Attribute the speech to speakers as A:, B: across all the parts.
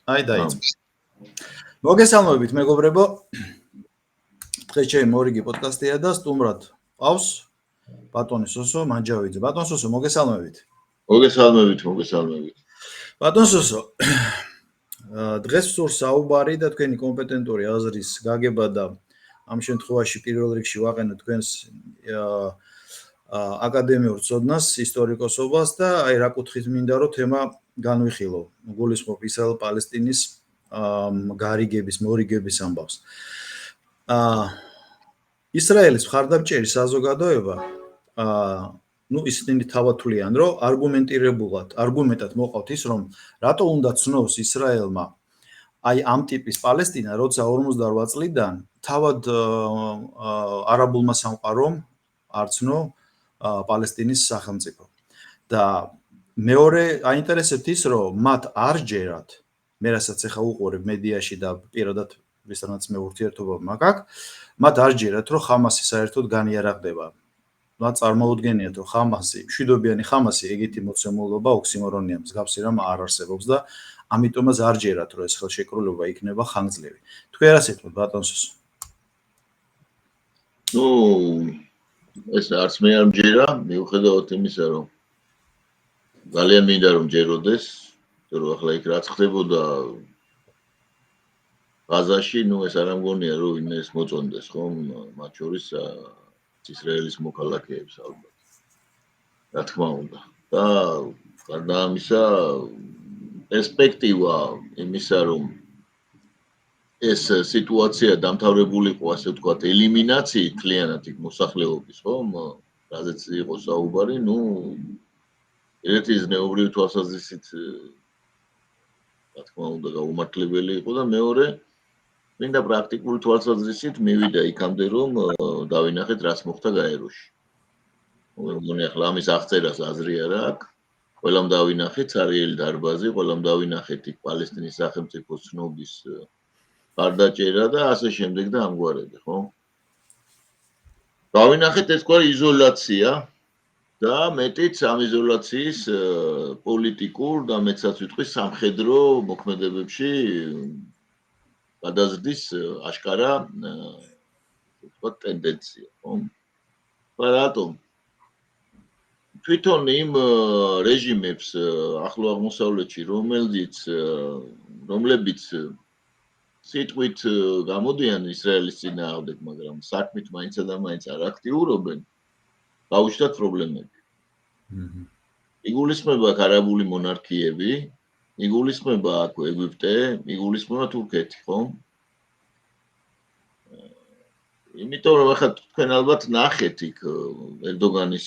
A: აი დაიწყო. მოგესალმებით მეგობრებო. დღეს ჩემი მორიგი პოდკასტია და სტუმრად ყავს ბატონი სოსო მანჯავიძე. ბატონ სოსო, მოგესალმებით.
B: მოგესალმებით.
A: ბატონ სოსო, დღეს ვსურს საუბარი და თქვენი კომპეტენტური აზრის გაგება და ამ შემთხვევაში პირველ რიგში ვაყენოთ თქვენს აკადემიურ ცოდნას, ისტორიკოსობას და აი რა კუთხით მინდა რომ თემა განვიხილო. გულისხმობ ისრაელ-პალესტინის გარიგების, მორიგების ამბავს. ისრაელის მხარდამჭერი საზოგადოება ისინი თავათვლიან, რომ არგუმენტად მოყავთ ის, რომ რატო უნდა ცნობს ისრაელმა აი ამ ტიპის პალესტინა, როცა 48 წლიდან თავად არაბულმა სამყარომ არ ცნო პალესტინის სახელმწიფო. და მეორე აინტერესებთ ის, რომ მათ არ ჯერათ, მე რასაც ახლა უყურებ მედიაში და პირადად ვისთანაც მე ურთიერთობა მაქვს, მათ არ ჯერათ, რომ ხამასი საერთოდ განიარაღდება. მათ წარმოუდგენიათ, რომ ხამასი, მშვიდობიანი ხამასი, ეგეთი მოცემულობა ოქსიმორონია, მსგავსი რამ არ არსებობს და ამიტომაც არ ჯერათ, რომ ეს ხელშეკრულება იქნება ხანგრძლივი. თქვენ რა სიტყვით, ბატონ სოსო?
B: ეს არც მე არ მჯერა, მიუხედავად იმისა, რომ ძალიან მინდა რომ ჯეროდეს, რომ ახლა იქ რაც ხდებოდა ღაზაში, ეს არ ამგონია, რომ ვინმე ეს მოწონდეს, ხომ? მათ შორის ისრაელის მოქალაქეებს ალბათ. რა თქმა უნდა. და გარდა ამისა, პერსპექტივა იმისა, რომ ეს სიტუაცია დამთავრებული იყო, ასე ვთქვათ, ელიმინაციით მთლიანად იქ მოსახლეობის, ხომ? რაზეც იყო საუბარი, ერთი ზნეობრივი თვალსაზრისით, რა თქმა უნდა, გაუმართლებელი იყო და მეორე მინდა პრაქტიკული თვალსაზრისით მივიდა იქამდე, რომ დავინახეთ, რაც მოხდა გაეროში. მეგონი ახლა ამის აღწერას აზრი არ აქვს. ყველამ დავინახეთ ცარიელი დარბაზი, ყველამ დავინახეთ იქ პალესტინის სახელმწიფოს ცნობის მხარდაჭერა და ასე შემდეგ და ამგვარები, ხო? დავინახეთ ესგვარი იზოლაცია და მეტიც ამ იზოლაციის პოლიტიკურ და მეცაც ვიტყვი სამხედრო მოქმედებებში გადაზრდის აშკარა ვთქვათ ტენდენცია, ხო? რატომ? თვითონ იმ რეჟიმებს ახლო აღმოსავლეთში, რომლებიც სიტყვით გამოდიან ისრაელის წინააღმდეგ, მაგრამ საქმით მაინცა და მაინც არ აქტიურობენ, გაუჩნდათ პრობლემები. იგულისხმება აქ არაბული მონარქიები, იგულისხმება აქ ეგვიპტე, იგულისხმება თურქეთი, ხო? იმიტომ რომ ახლა თქვენ ალბათ ნახეთ იქ ერდოგანის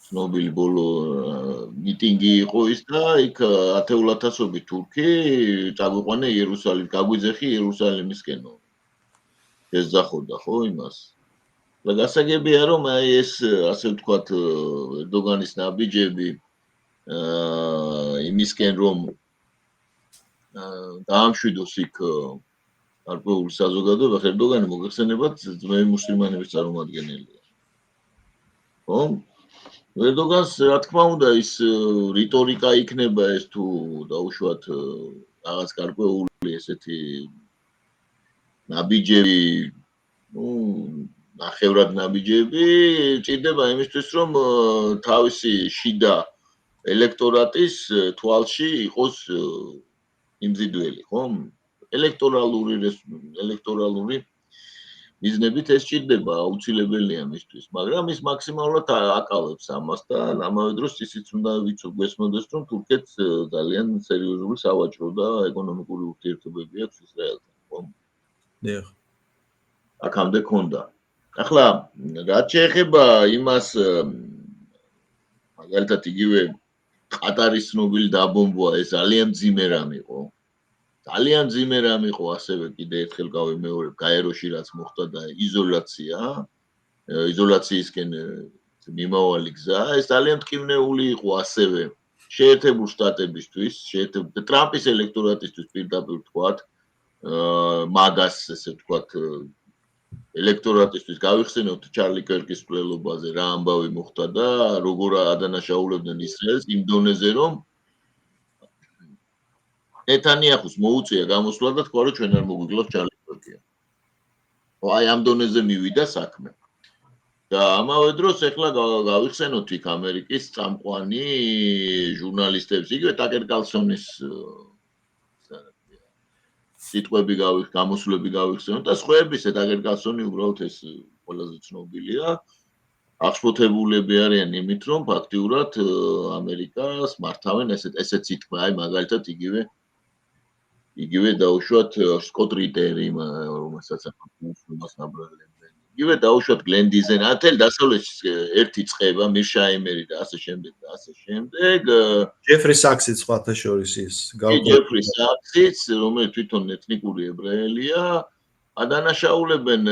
B: ცნობილი ბოლო მიტინგი იყო ის და იქ ათეულათასობით თურქი წაგვიყვანა იერუსალიმ, გაგვიძეხი იერუსალიმისკენო. შეძახოდა ხო იმას. და გასაგებია რომ აი ეს ასე ვთქვათ ერდოგანის ნაბიჯები იმისკენ რომ დაამშვიდოს იქ გარკვეული საზოგადოება, ერდოგანი მოგეხსენებათ ძმები მუსლიმანების წარმომადგენელია. ხო? ერდოგანს რა თქმა უნდა ის რიტორიკა იქნება ეს თუ დაუშვათ რაღაც გარკვეული ესეთი ნაბიჯები, ნახევრად ნაბიჯები ჭირდება იმისთვის რომ თავისი შიდა ელექტორატის თვალში იყოს იმზიდველი, ხო? ელექტორალური მიზნებით ეს ჭირდება, აუცილებელია მისთვის, მაგრამ ის მაქსიმალურად აკავებს ამას და ამავე დროს ისიც უნდა გვესმოდეს, რომ თურქეთს ძალიან სერიოზული სავაჭრო და ეკონომიკური ურთიერთობები აქვს ისრაელთან, ხო?
A: დიახ.
B: აქამდე ქონდა. ახლა რაც შეეხება იმას, მაგალითად იგივე ყატარის ცნობილი დაბომბვა, ეს ძალიან მძიმე რამ იყო. ძალიან მძიმე რამ იყო ასევე კიდე ერთხელ გავიმეორებ გაეროში რაც მოხდა და იზოლაციისკენ მიმავალი გზა, ეს ძალიან მტკივნეული იყო ასევე შეერთებულ შტატებისთვის, ტრამპის ელექტორატისთვის პირდაპირ ვთქვათ, მაგას ესე ვთქვათ ელექტორატისთვის გავიხსენოთ ჩარლი კერკის მკვლელობაზე რა ამბავი მოხდა და როგორ ადანაშაულებდნენ ისრაელს იმ დონეზე რომ ნეთანიაჰუს მოუწია გამოსვლა და თქვა, რომ ჩვენ არ მოგვიგლავთ ჩარლი კირკია. აი ამ დონეზე მივიდა საქმე. და ამავე დროს ეხლა გავიხსენოთ იქ ამერიკის წამყვანი ჟურნალისტებს, იგივე ტაკერ კარლსონის სიტყვები გამოსვლები გავიხსენოთ და სხვაების ტაკერ კარლსონი უბრალოდ ეს ყველაზე ცნობილია. აღშფოთებულები არიან იმით, რომ ფაქტიურად ამერიკას მართავენ ესეთ სიტყვა, აი მაგალითად იგივე დაუშვათ სკოტ რიტერი, რომელსაც ახალ აბრალებენ. იგივე დაუშვათ გლენდიზენ, ათელ დასავლეთში ერთი წება, მირშაიმერი და ასე შემდეგ და ასე შემდეგ.
A: ჯეფრი საქსიც სხვათა შორის ის
B: ჯეფრი საქსიც, რომელიც თვითონ ეთნიკური ებრაელია, ადანაშაულებენ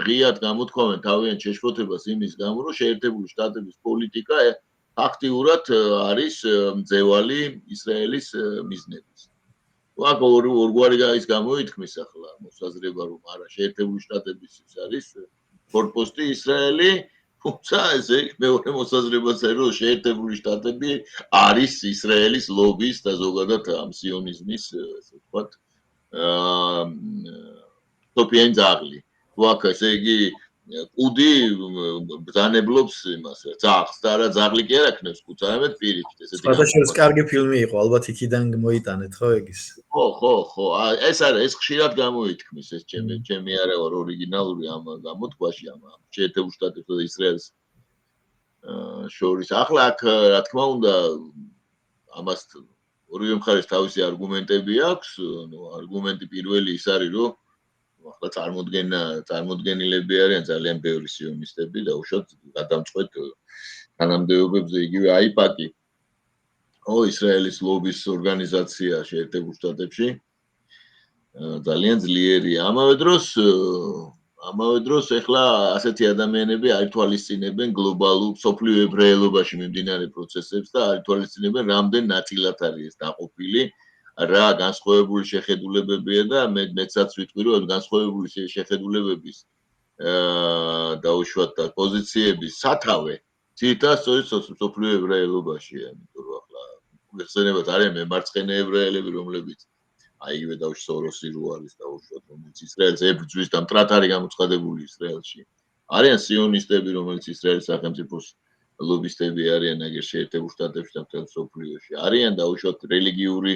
B: ღიად გამოთქვამენ თავიანთ შეშფოთებას იმის გამო, რომ შეერთებული შტატების პოლიტიკა ფაქტიურად არის მძევალი ისრაელის მიზნების. აქ ორგვარი ის გამოითქმის ახლა მოსაზრება, რომ არა შეერთებული შტატების ის არის ფორპოსტი ისრაელი, თუმცა ესე მეორე მოსაზრებაც არის, რომ შეერთებული შტატები არის ისრაელის ლობის და ზოგადად ამ სიონიზმის, ესე ვთქვათ, თოფიანი ძაღლი. თუ აქ ესე იგი კუდი ბრძანებლობს იმას, ძაღლს და არა ძაღლი კი არ აქნევს კუდს, არამედ პირიქით ესეთი.
A: სხვადასხვა კარგი ფილმი იყო, ალბათ იქიდან მოიტანეთ ხო ეგის.
B: ხო, ეს არა, ეს ხშირად გამოითქმის, ეს ჩემი არა ვარ ორიგინალური ამ გამოთქვაში, ამ შეერთებულ შტატებსა და ისრაელს შორის. ახლა აქ რა თქმა უნდა ამას ორივე მხარეს თავისი არგუმენტები აქვს, არგუმენტი პირველი ის არის, რომ ახლა წარმოდგენილები არიან ძალიან ბევრი სიონისტები და უშუალოდ გადამწყვეტ თანამდებობებზე იგივე აიპაკი ისრაელის ლობის ორგანიზაცია შეერთებულ შტატებში ძალიან ძლიერია. ამავე დროს ეხლა ასეთი ადამიანები არ ითვალისწინებენ გლობალურ სოფლიო ებრაელობაში მიმდინარე პროცესებს და არ ითვალისწინებენ რამდენ ნაწილად არის ეს დაყოფილი, რა განსხვავებული შეხედულებებია და მეცაც ვიტყვი, რომ განსხვავებული შეხედულებების დაუშვათ და პოზიციების სათავე ძირითადად სწორედ სოფლიო ებრაელობაშია, იმიტომ რომ ახლა გეხსენებათ არიან მემარცხენე ებრაელები, რომლებიც აიგივე დავში სოროსი რო არის დაუშვათ, რომელიც ისრაელს ებრძვის და მტრად არის გამოცხადებული ისრაელში. არიან სიონისტები, რომელიც ისრაელის სახელმწიფოს ლობისტები არიან აგერ შეერთებულ შტატებში და მთელ მსოფლიოში. არიან დაუშვათ რელიგიური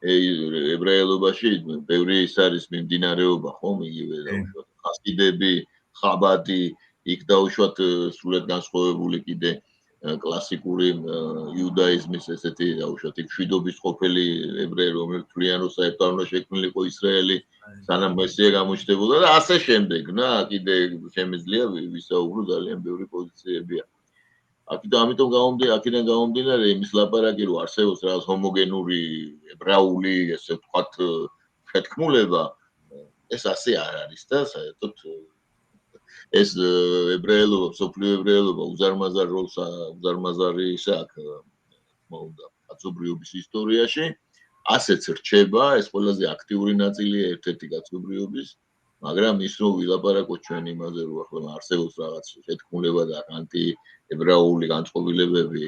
B: ებრაელობაში, ბევრი ის არის მიმდინარეობა, ხომ, იგივე დაუშვათ ხასიდები, ხაბადი, იქ დაუშვათ სულად განსხვავებული კიდე კლასიკური იუდაიზმის ესეთი დაუშვათ იქ შვიდობის ყოფილი ებრაელი, რომელიც თვლიან, რომ საერთოდ არ უნდა შექმნილიყო ისრაელი, სანამ მესია გამოჩნდებოდა და ასე შემდეგ, კიდე შემიძლია ვისაუბრო ძალიან ბევრი პოზიციებია. აქედან გამომდინარე იმის ლაპარაკი, რომ არსებობს რაღაც ჰომოგენური ებრაული, ესე ვთქვათ, შეთქმულება, ეს ასე არ არის და საერთოდ ეს ებრაელობა, სოფლიო ებრაელობა უზარმაზარი აქ მოუნდა კაცობრიობის ისტორიაში, ასეც რჩება, ეს ყველაზე აქტიური ნაწილია ერთ-ერთი კაცობრიობის, მაგრამ ის რომ ვილაპარაკოთ ჩვენ იმაზე, რომ ახლა არსებობს რაღაც შეთქმულება და ანტიებრაული განწყობილებები,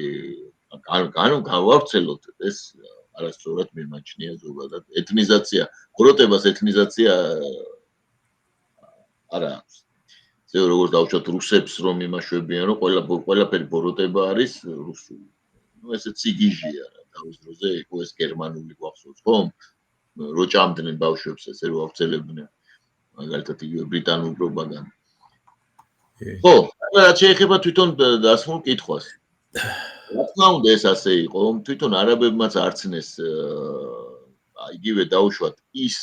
B: გავავრცელოთ, ეს არასწორად მიმაჩნია ზოგადად. ეთნიზაცია, გროტებას ეთნიზაცია არა აქვს. ზეო როგორც დავუშვათ რუსებს რომ იმაშვებიან რომ ყველაფერი ბოროტება არის რუსული. ესე ციგიჟია რა თავის დროზე იყო ეს გერმანული გვახსოვს ხომ? რო ჭამდნენ ბავშვებს ესე რომ ავრცელებდნენ. მაგალითად იგივე ბრიტანულ პროპაგანდა. ხო, რაც შეეხება თვითონ დასმულ კითხვას. რა თქმა უნდა ეს ასე იყო, თვითონ არაბებმაც არცნეს იგივე დაუშვათ ის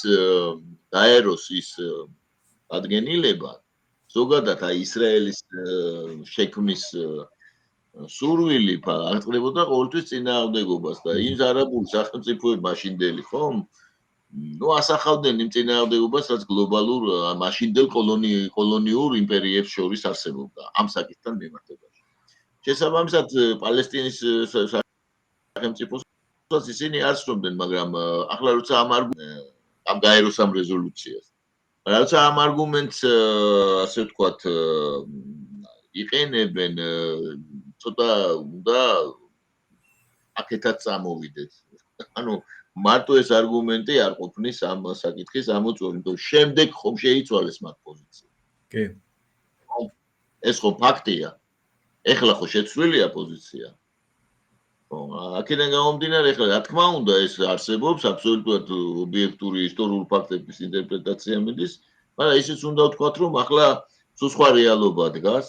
B: დაეროს ის ადგენილება ზოგადად აი ისრაელის შექმნის სურვილი აღწევდა ყოველთვის წინააღმდეგობას და იმ არაბული სახელმწიფოები მაშინდელი ხომ? ასახავდნენ იმ წინააღმდეგობას, რაც გლობალურ მაშინდელ კოლონიურ იმპერიებს შორის არსებობდა ამ საკითხთან მიმართებაში. შესაბამისად პალესტინის სახელმწიფოსაც ისინი არ ცნობდნენ, მაგრამ ახლა როცა ამ გაეროს ამ რეზოლუციას რაცა ამ არგუმენტს ასე ვთქვათ იყენებენ ცოტა უნდა აქეთაც წამოვიდეთ ანუ მარტო ეს არგუმენტი არ ყოფნის ამ საკითხის ამოწურვი, იმიტომ შემდეგ ხომ შეიცვალეს მათ პოზიცია.
A: კი.
B: ეს ხო ფაქტია. ეხლა ხო შეცვლილია პოზიცია. ხო, აქედან გამომდინარე, ეხლა რა თქმა უნდა ეს არსებობს აბსოლუტურად ობიექტური ისტორიული ფაქტების ინტერპრეტაცია მიდის, მაგრამ ისიც უნდა ვთქვათ, რომ ახლა სულ სხვა რეალობა დგას.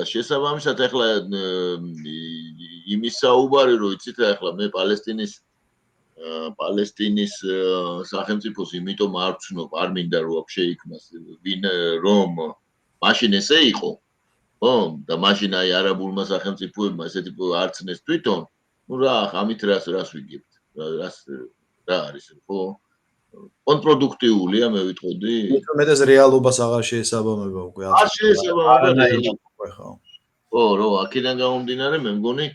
B: შესაბამისად, ეხლა იმის საუბარი, რომ იცით, ეხლა მე პალესტინის სახელმწიფოს იმიტომ არ ვცნობ, არ მინდა რომ აქ შეიქმნას, რომ მაშინ ესე იყო. ხო, და მაშინ აი არაბულმა სახელმწიფოებმა ესეთი არცნეს თვითონ, ну რა, ამით რას ვიგებთ? რა არის, ხო? კონტროდუქტიულია, მე ვიტყოდი.
A: მეტად რეალობას აღარ შეესაბამება უკვე.
B: არ შეესაბამება
A: რეალობა, ხო.
B: ხო, რო აქედან გამომდინარე, მე მგონი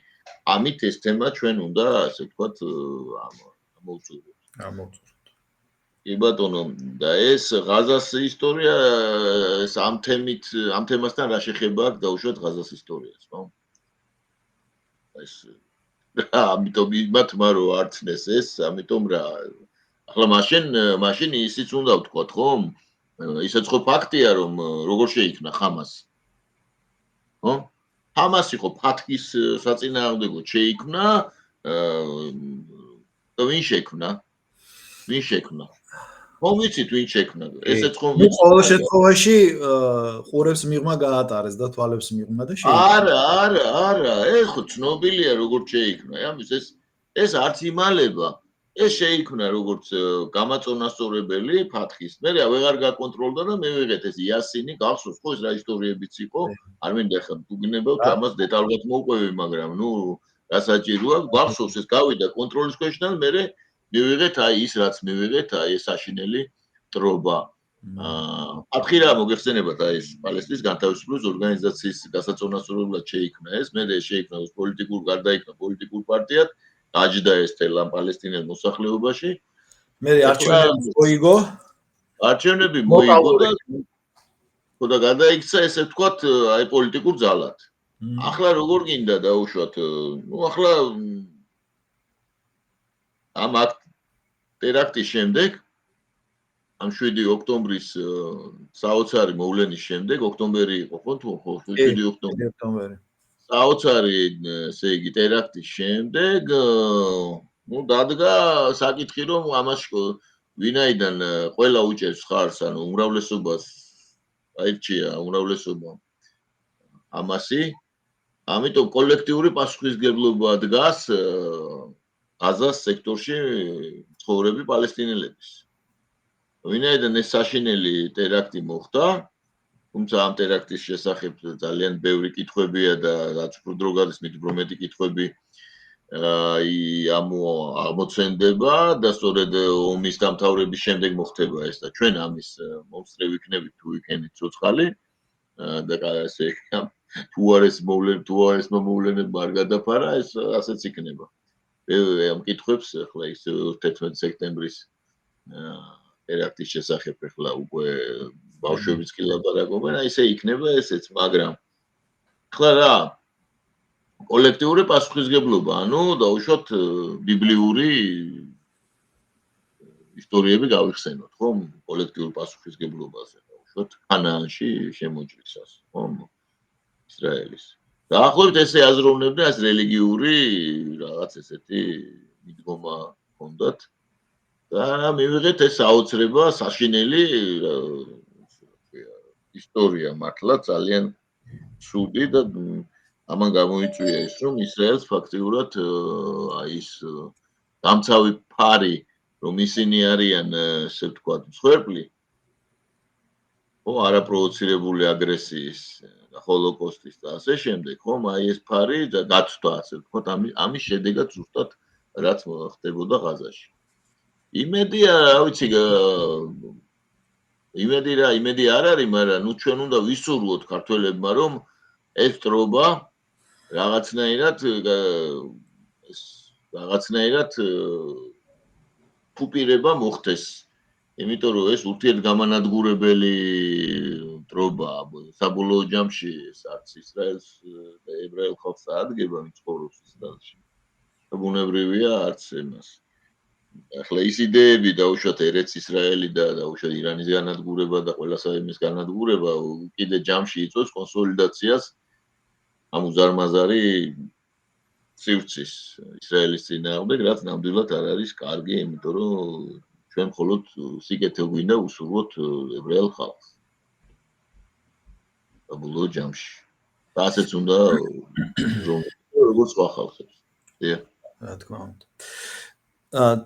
B: ამით ეს თემა ჩვენ უნდა, ასე ვთქვათ, ამოვწუროთ. კი ბატონო, და ეს ღაზას ისტორია ეს ამ თემასთან რა შეხება აქვს დაუშვათ ღაზას ისტორიას, ხო? ეს ამიტომ იმათმა რო არცნეს ეს, ამიტომ რა. ახლა მაშინ ისიც უნდა ვთქვათ, ხო? ისაც ხო ფაქტია, რომ როგორ შეიქმნა ხამასი. ხო? ხამასი ხო ფათჰის საწინააღმდეგოდ შეიქმნა, და ვინ შექმნა? ხომ ვიცით ვინ შექმნა? ესეც ხომ
A: ვიცით. ყოველ შემთხვევაში ყურებს მიღმა გაატარეს და თვალებს მიღმა და
B: შეიქმნა. არა, ეს ხო ცნობილია როგორც შეიქმნა. ეს არც იმალება. ეს შეიქმნა როგორც გამაწონასწორებელი ფათჰის. მე ვეღარ გაკონტროლდა და მე ვიღეთ ეს იასინი, გახსოვს ხო ეს რა ისტორიებიც იყო? არ მინდა ხა თუ გინებავთ ამას დეტალურად მოვყვევი, მაგრამ რა საჭიროა? გახსოვს ეს გავიდა კონტროლის ქვეშ და მე მივიღეთ აი ის რაც მივიღეთ, აი ეს საშინელი ტრობა. ფათჰი რა მოგეხსენებათ აი ეს პალესტინის განთავისუფლების ორგანიზაციის გასაწონასწორებლად შეიქმნა ეს, მე შეიქმნა გარდაიქმნა პოლიტიკურ პარტიად. აჯდა ეს თელა პალესტინელ მოსახლეობაში.
A: მე არჩევნები მოიგო.
B: არჩევნები მოიგო და გადაიქცა ესე ვთქვათ აი პოლიტიკურ ძალად. ახლა როგორ გინდა დაუშვათ? ახლა ამ ტერაქტის შემდეგ ამ 7 ოქტომბრის საოცარი მოვლენის შემდეგ, ოქტომბერი იყო ხო თუ 7 ოქტომბერი. საოცარი ესე იგი ტერაქტის შემდეგ დადგა საკითხი რომ ამას ვინაიდან ყველა უჭერს ხარს ანუ უმრავლესობას აირჩია უმრავლესობა ამასი ამიტომ კოლექტიური პასუხისმგებლობა დგას ღაზას სექტორში ცხოვრები პალესტინელების ვინაიდან ეს საშინელი ტერაქტი მოხდა თუმცა ამ ტერაქტის შესახებ ძალიან ბევრი კითხვებია და რაც უფრო დრო გადის მით უფრო მეტი კითხვები აღმოცენდება და სწორედ ომის დამთავრების შემდეგ მოხდება ეს და ჩვენ ამის მომსწრე ვიქნებით თუ ვიქენით ცოცხალი და ესე თუ არის მოვლენებმა არ გადაფარა ეს ასეც იქნება ამ კითხვებს ახლა ის 11 სექტემბრის ტერაქტის შესახებ ახლა უკვე ბავშვებიც კი ლაპარაკობენ, აი ესე იქნება ესეც, მაგრამ ახლა რა კოლექტიური პასუხისმგებლობა, ანუ დაუშვათ ბიბლიური ისტორიები გავიხსენოთ, ხო? კოლექტიურ პასუხისმგებლობაზე, დაუშვათ ქანაანში შემოჭრისას, ხო? ისრაელის. დაახლოებით ესე აზროვნებდა ეს რელიგიური რაღაც ესეთი მიდგომა ჰქონდათ და მივიღეთ ეს აოცრება საშინელი ისტორია მართლა ძალიან ცუდი და ამან გამოიწვია ის რომ ისრაელს ფაქტიურად აი ეს დამცავი ფარი რომ ისინი არიან ესე ვთქვათ მსხვერპლი ხო არაპროვოცირებული აგრესიის და ჰოლოკოსტის და ასე შემდეგ ხომ აი ეს ფარი გაცვდა ასე ვთქვათ ამის შედეგად ზუსტად რაც ხდებოდა ღაზაში იმედია რა ვიცი იმედი არ არის, მაგრამ ნუ ჩვენ უნდა ვისურვოთ ქართველებმა, რომ ეს ტრობა რაღაცნაირად ფუპირება მოხდეს. იმიტომ რომ ეს ურთიერთგამანადგურებელი ტრობაა. საბოლოო ჯამში ეს არც ისრაელს და ებრაელ ხალხს აადგება, ვინც ცხოვრობს ისრაელში. ბუნებრივია არც იმას. ახლა ის იდეები დაუშვათ ერეც ისრაელი და დაუშვათ ირანის განადგურება და ყველასა იმის განადგურება კიდე ჯამში იწვევს კონსოლიდაციას ამ უზარმაზარი სივრცის ისრაელის წინააღმდეგ, რაც ნამდვილად არ არის კარგი, იმიტომ რომ ჩვენ მხოლოდ სიკეთე გვინდა უსურვოთ ებრაელ ხალხს. და ბოლო ჯამში. და ასეც უნდა რომ როგორც სხვა ხალხებს.
A: რა თქმა უნდა.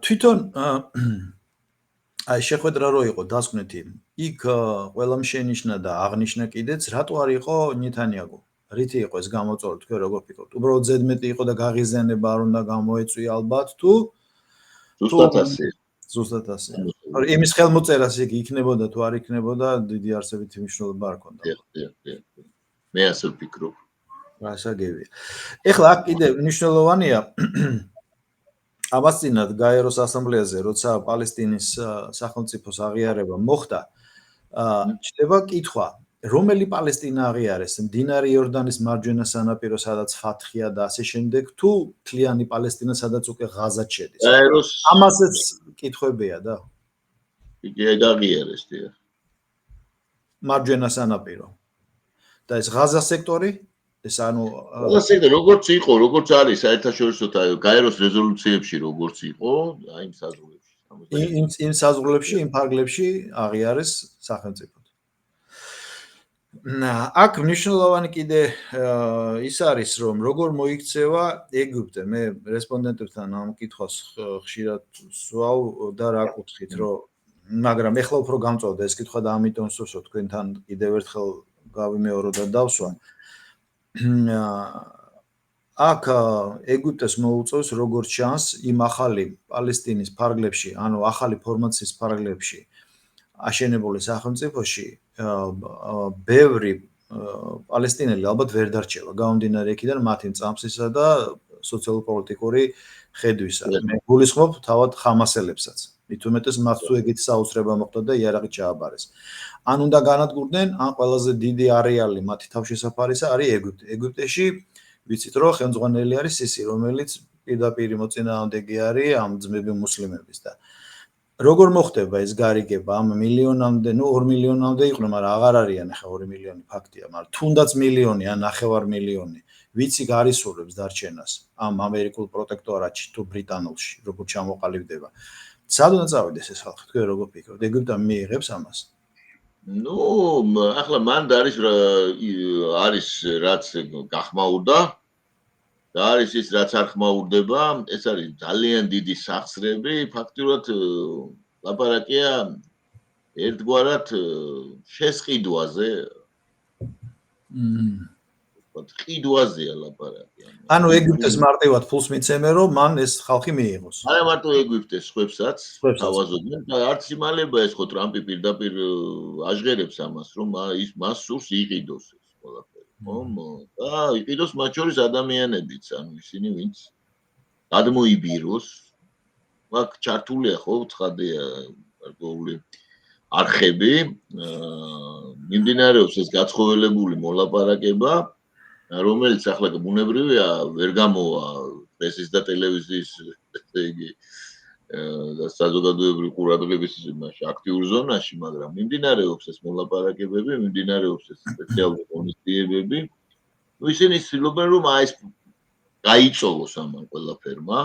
A: თვითონ აი შეხვედრა რო იყო დასკვნეთი, იქ ყველა შენიშნა და აღნიშნა კიდეც, რატო არ იყო ნეთანიაჰუ? რითი იყო ეს გამოწვეული, თქვენ როგორ ფიქრობთ? უბრალოდ ზედმეტი იყო და გაღიზიანება არ უნდა გამოეწვია ალბათ თუ
B: ზუსტად ასე.
A: ზუსტად ასე. იმის ხელმოწერას იგი იქნებოდა თუ არ იქნებოდა, დიდი არსებითი მნიშვნელობა არ ქონდა.
B: მე ასე ვფიქრობ.
A: გასაგებია. ეხლა აქ კიდე მნიშვნელოვანია აბასწინად გაეროს ასამბლეაზე, როცა პალესტინის სახელმწიფოს აღიარება მოხდა, ჩდება კითხვა, რომელი პალესტინა აღიარეს, მდინარე იორდანის მარჯვენა სანაპირო, სადაც ფათხია და ასე შემდეგ, თუ მთლიანი პალესტინა, სადაც უკვე ღაზად შედის. ამასაც კითხვებია და
B: გაგიარეს დიახ.
A: მარჯვენა სანაპირო. და ეს ღაზა სექტორი ეს ანუ
B: ასე როგორც იყო, როგორც არის საერთაშორისო გაეროს რეზოლუციებში როგორც იყო, აი იმ საზღვრებში.
A: იმ საზღვრებში, იმ ფარგლებში აღიარეს სახელმწიფოდ. აქ მნიშვნელოვანი კიდე ის არის, რომ როგორ მოიქცევა ეგვიპტე. მე რესპონდენტებთან ამ კითხვას ხშირად ვსვავ და რა კუთხით, რომ მაგრამ ეხლა უფრო გამწვავდა ეს კითხვა და ამიტომ ვსვავ თქვენთან კიდევ ერთხელ გავიმეორო და დავსვა. აქ ეგვიპტეს მოუწევს როგორც შანს იმ ახალი პალესტინის ფარგლებში, ანუ ახალი ფორმაციის ფარგლებში აშენებული სახელმწიფოში ბევრი პალესტინელი ალბათ ვერ დარჩება, გამომდინარე იქიდან მათი წამსისა და სოციალურ-პოლიტიკური ხედვისა. მე გულისხმობ თავად ხამასელებსაც. მით უმეტეს მათ თუ ეგეთი საოცრება მოხდა და იარაღი ჩააბარეს. ან უნდა განადგურდნენ, ან ყველაზე დიდი არეალი მათი თავშესაფარისა არის ეგვიპტე. ეგვიპტეში ვიცით რომ ხელმძღვანელი არის სისი, რომელიც პირდაპირ მოწინააღმდეგე არის ამ ძმები მუსლიმების და როგორ მოხდება ეს გარიგება ამ მილიონამდე, 2 მილიონამდე იყვნენ, მაგრამ აღარ არიან ახლა 2 მილიონი ფაქტია, მაგრამ თუნდაც მილიონი ან 9 მილიონი ვიცი გარისურებს დარჩენას ამ ამერიკულ პროტექტორატში თუ ბრიტანულში, როგორ ჩამოყალიბდება. სად უნდა წავიდეს ეს ხალხი? თქვენ როგორ ფიქრობთ? ეგვიპტე მიიღებს ამას?
B: ახლა მან არის რაც გახმაურდა და არის ის რაც არ ხმაურდება, ეს არის ძალიან დიდი სახსრები, ფაქტიურად ლაპარაკია ერთგვარად შესყიდვაზე. ყიდვაზეა ლაპარაკი.
A: ანუ ეგვიპტეს მარტივად ფულს მიცემენ, რომ მან ეს ხალხი მიიღოს.
B: არა მარტო ეგვიპტეს, სხვებსაც თავაზობდნენ და არც იმალება ეს ხო ტრამპი პირდაპირ აჟღერებს ამას, რომ მას სურს იყიდოს ეს ყველაფერი. და იყიდოს მათ შორის ადამიანებიც, ანუ ისინი ვინც გადმოიბიროს. აქ ჩართულია ხო ცხადია გარკვეული არხები, მიმდინარეობს ეს გაცხოველებული მოლაპარაკება, რომელიც ახლა ბუნებრივია ვერ გამოვა პრესის და ტელევიზიის ესე იგი საზოგადოებრივი ყურადღების იმაში აქტიურ ზონაში, მაგრამ მიმდინარეობს ეს მოლაპარაკებები, მიმდინარეობს ეს სპეციალური კონსტიტუციები. ისინი ცდილობენ რომ ეს გაიწოვოს ამ ყველაფერმა,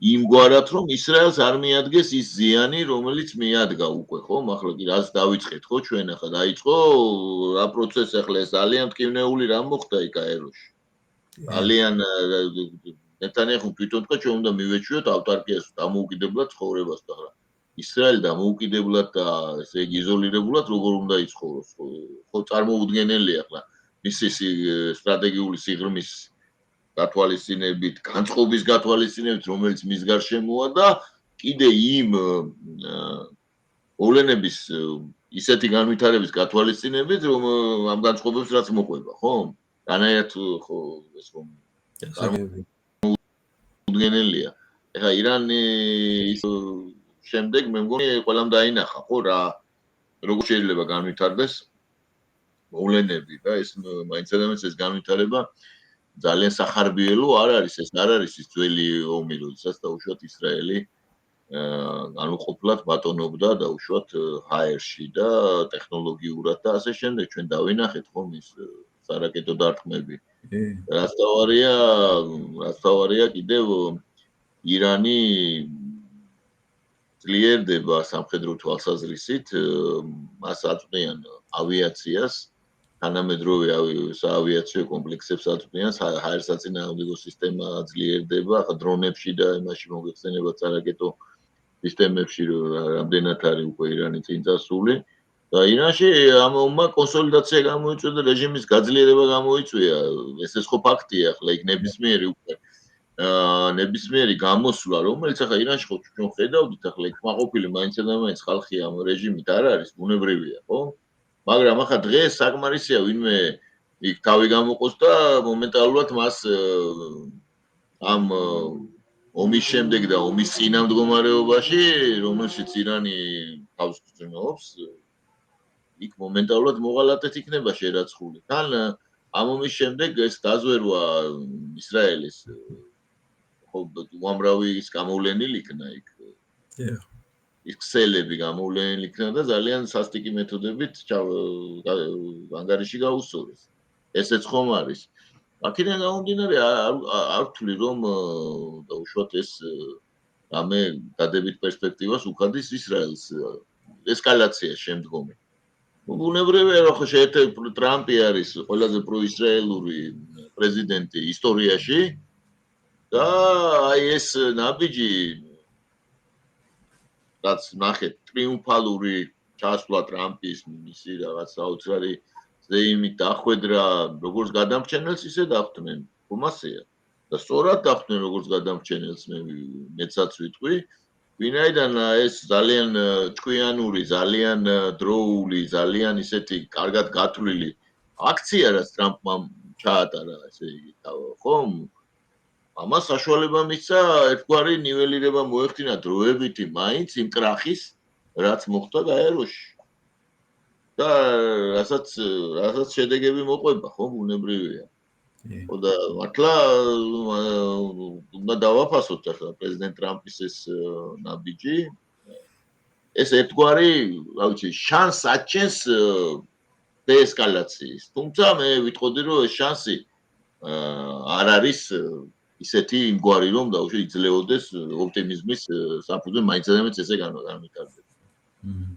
B: იმგვარად რომ ისრაელს არ მიადგეს ის ზიანი, რომელიც მიადგა უკვე, ხომ? ახლა კი რაც დავიწყეთ, ხო, ჩვენ ახლა დაიწყო რა პროცესი ახლა ეს ძალიან მტკივნეული რამ მოხდა იქ აეროში. ძალიან ნეთანიაჰუ თვითონ თქვა ჩვენ უნდა მივეჩვიოთ ავტარკიას, დამოუკიდებლად ცხოვრებას და ახლა ისრაელი დამოუკიდებლად და ესე იგი იზოლირებულად როგორ უნდა იცხოვროს, ხო, წარმოუდგენელია ახლა მისი სტრატეგიული სიღრმის გათვალისწინებით, განწყობის გათვალისწინებით, რომელიც მის გარშემოა და კიდე იმ მოვლენების ისეთი განვითარების გათვალისწინებით, რომ ამ განწყობებს რაც მოყვება, ხო? განაერთ ხო ეს რომ წარმოუდგენელია. ეხლა ირანის შემდეგ მე მგონი ყველამ დაინახა, ხო, როგორ შეიძლება განვითარდეს მოვლენები და ეს მაინც ადამიანს ეს განვითარება ძალიან სახარბიელო არ არის ეს ის ძველი ომი, როდესაც დაუშვათ ისრაელი ანუ ყოფილად ბატონობდა დაუშვათ ჰაერში და ტექნოლოგიურად და ასე შემდეგ ჩვენ დავინახეთ ხომ ის სარაკეტო დარტყმები. რაც თავარია კიდევ ირანი ძლიერდება სამხედრო თვალსაზრისით, მას აწვდიან ავიაციას, თანამედროვე საავიაციო კომპლექსებს აწვდიან, ჰაერსაწინააღმდეგო სისტემა ძლიერდება, ახლა დრონებში და იმაში მოიხსენება სარაკეტო სისტემებში რამდენად არის უკვე ირანი წინ წასული და ირანში ამ ომმა კონსოლიდაცია გამოიწვია და რეჟიმის გაძლიერება გამოიწვია. ეს ხო ფაქტია, ახლა იქ ნებისმიერი გამოსვლა, რომელიც ახლა ირანში ხო ჩვენ ხედავდით, ახლა იქ მაყოფილი მაინც და მაინც ხალხი ამ რეჟიმით არ არის, ბუნებრივია, ხო? მაგრამ ახლა დღეს საკმარისია ვინმე იქ თავი გამოყოს და მომენტალურად მას ამ ომის შემდეგ და ომის წინა მდგომარეობაში, რომელშიც ირანი თავს გრძნობს, იქ მომენტალურად მოღალატეთ იქნება შერაცხული. თან ამ ომის შემდეგ ეს დაზვერვა ისრაელის უამრავი ის გამოვლენილი იქნა იქ. ის ქსელები გამოვლენილი იქნა და ძალიან სასტიკი მეთოდებით ანგარიში გაუსწორეს. ესეც ხომ არის. აქედან გამომდინარე არ ვთვლი რომ დაუშვათ ეს რამე დადებით პერსპექტივას უხადის ისრაელს ესკალაცია შემდგომი. ბუნებრივია რომ ხო შეერთებული ტრამპი არის ყველაზე პროისრაელური პრეზიდენტი ისტორიაში და აი ეს ნაბიჯი რაც ნახეთ ტრიუმფალური ჩასვლა ტრამპის მისი რაღაც საოცარი ზეიმით დახვედრა როგორც გადამრჩენელს ისე დახვდნენ ხომასეა და სწორად დახვდნენ როგორც გადამრჩენელს მეცაც ვიტყვი ვინაიდან ეს ძალიან ჭკვიანური ძალიან დროული ძალიან ისეთი კარგად გათვლილი აქცია რაც ტრამპმა ჩაატარა ესე იგი ხომ ამას საშუალება მისცა ერთგვარი ნიველირება მოეხდინა დროებითი მაინც იმ კრახის რაც მოხდა გაეროში და რასაც შედეგები მოყვება ხო ბუნებრივია ხო და მართლა უნდა დავაფასოთ ახლა პრეზიდენტ ტრამპის ეს ნაბიჯი ეს ერთგვარი რა ვიცი შანსს აჩენს დეესკალაციის თუმცა მე ვიტყოდი რომ ეს შანსი არ არის ისეთი იმგვარი რომ დაუშვი იძლეოდეს ოპტიმიზმის საფუძვე მაინც ესე განვითარდება.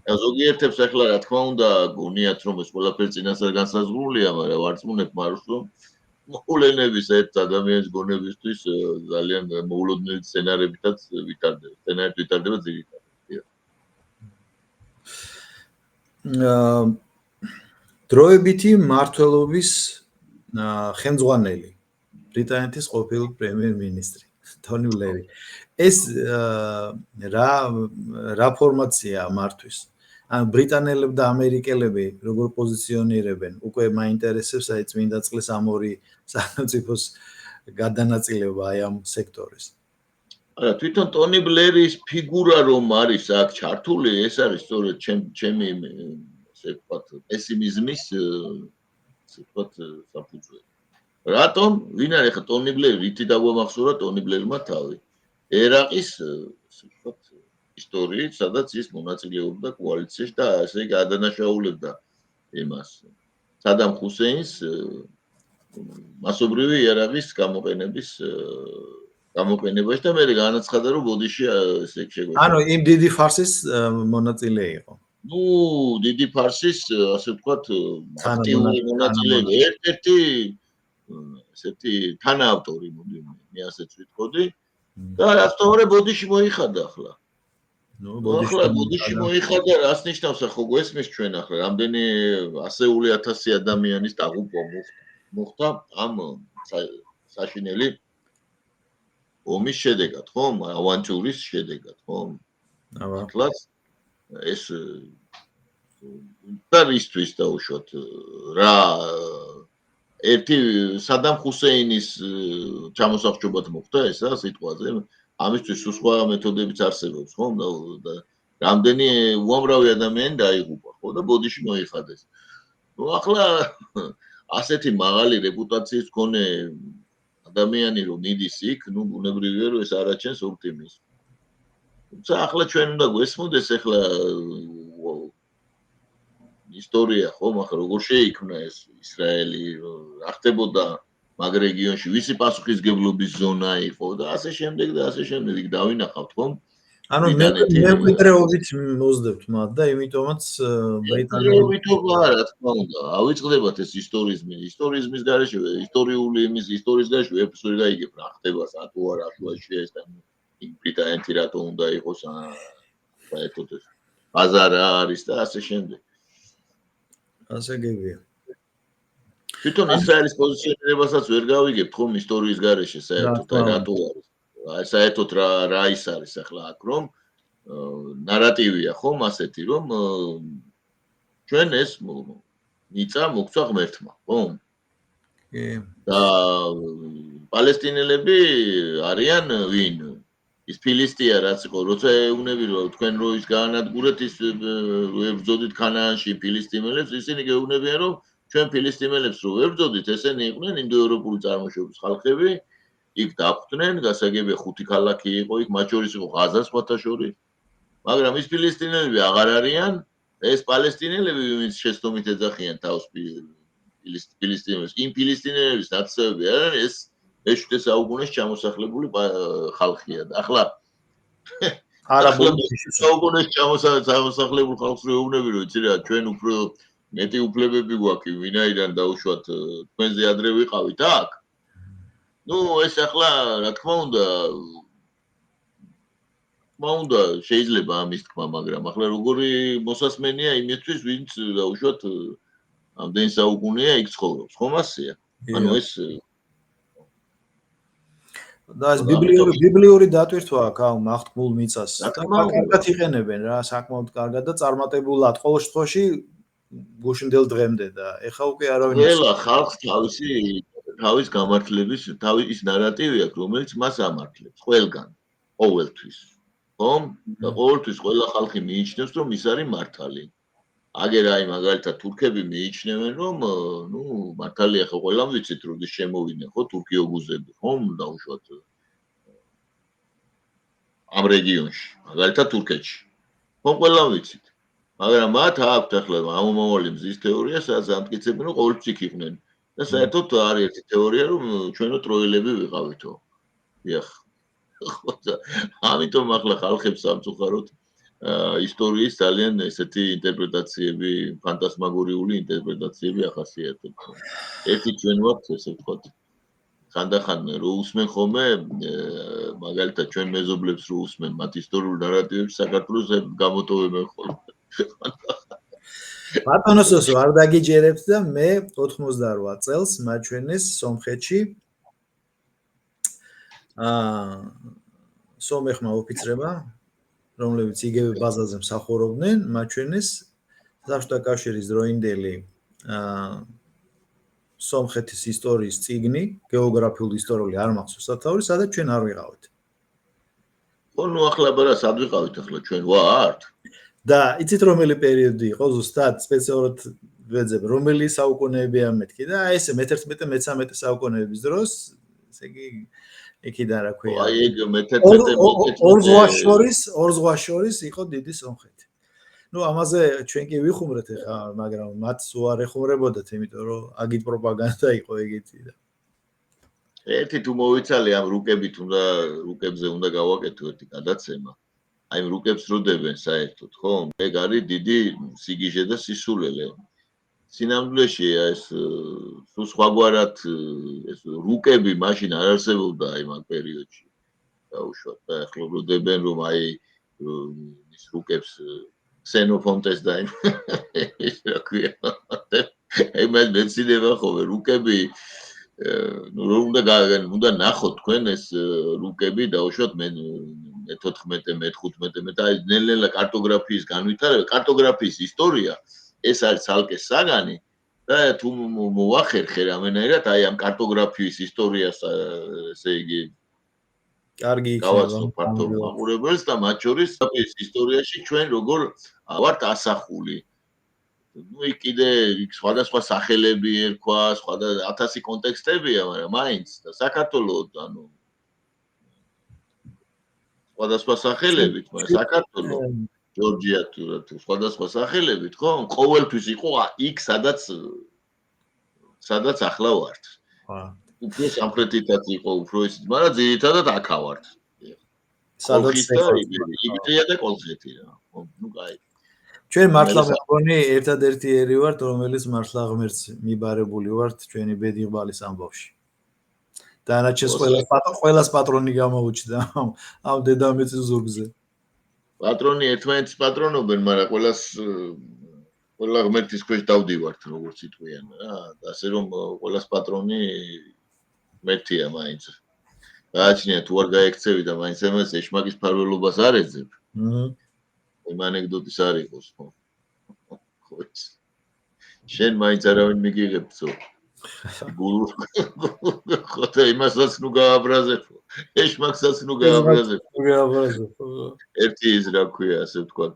B: ზოგიერთებს ახლა რა თქმა უნდა გონიათ რომ ეს ყველაფერი წინასწარ განსაზღვრულია, მაგრამ ვარწმუნებ მარს რომ მოულენების ერთ ადამიანის გონებისთვის ძალიან მოულოდნელი სცენარებითაც ვითარდება. სცენარით ვითარდება ძირითადად.
A: დროებითი მმართველობის ხელმძღვანელი ბრიტანეთის ყოფილი პრემიერ-მინისტრი ტონი ბლერი. ეს რა ფორმაცია მართვის? ან ბრიტანელები და ამერიკელები როგორ პოზიციონირებენ? უკვე მაინტერესებს აი წმინდა წყლის ამ ორი სახელმწიფოს გადანაწილება აი ამ სექტორის.
B: არა, თვითონ ტონი ბლერის ფიგურა რომ არის აქ ჩართული, ეს არის სწორედ ჩემი ესე ვთქვათ პესიმიზმის ესე ვთქვათ საფუძველი. რატომ? ვინ არის ხა ტონი ბლერი? რითი დაგვამახსოვრა ტონი ბლერმა თავი? ერაყის ესე ვთქვათ ისტორიით, სადაც ის მონაწილეობდა კოალიციაში და ასე გადანაშაულებდა იმას. სადამ ხუსეინს მასობრივი ერაყის გამოყენებაში და მე განაცხადა რომ ბოდიში ესე შეგვეცდა.
A: ანუ იმ დიდი ფარსის მონაწილე იყო.
B: ნუ დიდი ფარსის ასე ვთქვათ აქტიური მონაწილე ერთ-ერთი ესეთი თანაავტორი მოდი მე ასეც ვიტყოდი და რასთავარი ბოდიში მოიხადა ახლა. ნუ ბოდიში მოიხადა რას ნიშნავს ახლა გვესმის ჩვენ ახლა რამდენი ასეული ათასი ადამიანის დაღუპვა მოხდა ამ საშინელი ომის შედეგად, ხო? ავანტურის შედეგად, ხო? ახლა ეს ტარისტვის დაუშვათ რა ერთი სადამ ხუსეინის ჩამოსახჭობად მოხდა ესა სიტყვაზე ამისთვის სხვა მეთოდებიც არსებობს, ხო? და რამდენი უამრავი ადამიანი დაიღუპა, ხო? და ბოდიში მოიხადეს. ნუ ახლა ასეთი მაღალი რეპუტაციის მქონე ადამიანი რომ მიდის იქ, ნუ ბუნებრივია რომ ეს არაჩენს ოპტიმიზმს. თუმცა ახლა ჩვენ უნდა გვესმოდეს ახლა ისტორია ხომ ახლა როგორ შეიქმნა ეს ისრაელი, რა ხდებოდა მაგ რეგიონში, ვისი პასუხისგებლობის ზონა იყო და ასე შემდეგ და ასე შემდეგ. იქ დავინახავთ ხომ?
A: ანუ მემკვიდრეობით მოძებთ მათ და იმიტომაც
B: ბრიტანელი არა, თქმა უნდა, ავიწყდებათ ეს ისტორიზმის გარეშე, ისტორიული იმის ისტორიის გარეშე ვერაფერი გაიგებ რა ხდება, სათუ არა შუაში ეს და ბრიტანეთი რატო უნდა იყოს საერთოდ ეს ბაზარა არის და ასე შემდეგ.
A: ასე გებია.
B: თვითონ ისრაელის პოზიციონირებასაც ვერ გავიგებთ ხომ ისტორიის გარეშე საერთოდ რატო არის. აი საერთოდ რა ის არის ახლა აქ რომ ნარატივია ხომ ასეთი რომ ჩვენ ეს მიწა მოგცვა ღმერთმა ხომ?
A: კი.
B: და პალესტინელები არიან ვინ? ის ფილისტია რაც იყო, როცა ეუბნები რომ თქვენ რო ის გაანადგურეთ ის ებრძოდით ქანაანში ფილისტიმელებს, ისინი გეუბნებიან რომ ჩვენ ფილისტიმელებს რო ვებრძოდით, ესენი იყვნენ ინდოევროპული წარმოშობის ხალხები, იქ დახვდნენ, გასაგებია 5 ქალაქი იყო, იქ მათ შორის იყო ღაზა სხვათა შორის. მაგრამ ის ფილისტიმელები აღარ არიან, ეს პალესტინელები, ვინც შეცდომით ეძახიან თავს ფილისტიმელებს, იმ ფილისტიმელების ნაცნობები არიან, ეს მე-7 საუკუნეში ჩამოსახლებული ხალხია და ახლა არაბული საუკუნეში ჩამოსახლებული ხალხს ვეუბნები რომ იცი რა ჩვენ უფრო მეტი უფლებები გვაქვს ვინაიდან დაუშვათ თქვენზე ადრე ვიყავით აქ ნუ ეს ახლა რა თქმა უნდა შეიძლება ამის თქმა მაგრამ ახლა როგორი მოსასმენია იმისთვის ვინც დაუშვათ ამდენ საუკუნეა იქ ცხოვრობს ხომ ასეა ანუ ეს
A: და ეს ბიბლიური დატვირთვა აქვს მაღთმულ მიწას და კარგად იყენებენ რა საკმაოდ კარგად და წარმატებულად ყოველ შემთხვევაში გუშინდელ დღემდე და ეხა უკვე არავინ
B: ყველა ხალხს თავის გამართლების თავის ნარატივი აქვს რომელიც მას ამართლებს ყველგან ყოველთვის ხომ და ყოველთვის ყველა ხალხი მიიჩნევს რომ ის არის მართალი აგერ აი მაგალითად თურქები მიიჩნევენ რომ ნუ მართალია ხო ყველამ ვიცით როდის შემოვიდნენ ხო თურქი ოგუზები ხომ დაუშვათ ამ რეგიონში მაგალითად თურქეთში ხომ ყველამ ვიცით მაგრამ მათ აქვთ ახლა ამომავალი მზის თეორია სადაც ამტკიცებენ რომ ყოველთვის იქ იყვნენ და საერთოდ არის ერთი თეორია რომ ჩვენო ტროილები ვიყავითო დიახ ამიტომ ახლა ხალხებს სამწუხაროდ ისტორიის ძალიან ესეთი ინტერპრეტაციები, ფანტასმაგორიული ინტერპრეტაციები ახასიათებთ. ერთი ჩვენ ვართ, ესე ვთქვათ, ხანდახან რო უსმენ ხოლმე, მაგალითად ჩვენ მეზობლებს რო უსმენ მათ ისტორიულ ნარატივებს საქართველოს გამოტოვებენ ხოლმე.
A: ბატონოსო არ დაგიჯერებთ და მე 88 წელს მაჩვენეს სომხეთში სომეხმა ოფიცრებმა რომლებიც იგივე ბაზაზე მსახურობდნენ, მაჩვენეს საბჭოთა კავშირის დროინდელი სომხეთის ისტორიის წიგნი, გეოგრაფიული ისტორიული არ მახსოვს სათავე, სადაც ჩვენ არ ვიყავით.
B: ხო, ნუ ახლა ბარა სად ვიყავით ახლა ჩვენ ვართ?
A: და იცით რომელი პერიოდი იყო ზუსტად სპეციალურად ვეძებ, რომელი საუკუნეებია მეთქი და ესე მე-11 მე-13 საუკუნეების დროს, ესე იგი იქიდან რა ქვია.
B: აი ეგ მე-11
A: ორ ზღვას შორის იყო დიდი სომხეთი. ნუ ამაზე ჩვენ კი ვიხუმრეთ ახლა, მაგრამ მათ უარ ეხუმრებოდათ, იმიტომ რომ აგით პროპაგანდა იყო ეგეთი და
B: ერთი თუ მოვიცალე ამ რუკებზე უნდა გავაკეთო ერთი გადაცემა. აი ამ რუკებს როდებენ საერთოდ, ხო? ეგ არის დიდი სიგიჟე და სისულელე. სინამდვილეში ეს სულ სხვაგვარად ეს რუკები მაშინ არ არსებობდა აი მაგ პერიოდში. დაუშვათ და ახლა როდებენ რომ აი ის რუკებს ქსენოფონტეს და ის რა ქვია. აი მე მეცინება ხოლმე რუკები ნუ რომ უნდა ნახოთ თქვენ ეს რუკები დაუშვათ მე-14 მე-15 აი ნელ-ნელა კარტოგრაფიის განვითარება კარტოგრაფიის ისტორია ეს არის ცალკე საგანი და თუ მოვახერხე რამენერად აი ამ კარტოგრაფიის ისტორიას ესე იგი
A: კარგი
B: გავაცნობ ფართო მაყურებელს და მათ შორის ის ისტორიაში ჩვენ როგორ ვართ ასახული ნუ იქ კიდე სხვადასხვა სახელები ერქვა, სხვადასხვა 1000 კონტექსტებია, მაგრამ მაინც და საქართველოს ანუ სხვადასხვა სახელებით, მაგრამ საქართველოს ჯორჯია თუ სხვადასხვა სახელებით, ხო? ყოველთვის იყო იქ სადაც ახლა ვართ. უფრო სამხრეთითაც იყო, უფრო ისიც, მაგრამ ძირითადად აქა ვართ. სადაც იბერია და კოლხეთი რა. ნუ კაი.
A: ჩვენ მართლა მეგონი ერთადერთი ერი ვართ, რომელიც მართლა ღმერთს მიბარებული ვართ ჩვენი ბედიღბალის ამბავში. დანარჩენს ყველას პატრონი გამოუჩნდა ამ დედამიწის ზურგზე.
B: პატრონი ერთმანეთს პატრონობენ, მაგრამ ყველა ღმერთის ქვეშ დავდივართ, როგორც იტყვიან რა. ასე რომ ყველას პატრონი ღმერთია მაინც. გააჩნია თუ არ გაექცევი და მაინც ამას ეშმაკის ფარველობას არ ეძებ. იმ ანეკდოტის არ იყოს, ხო? შენ მაინც არავინ მიგიღებცო. ხოთა იმასაც ნუ გააბრაზებ. ეშმაკსაც ნუ გააბრაზებ. ერთი ის რა ქვია, ასე ვთქვათ,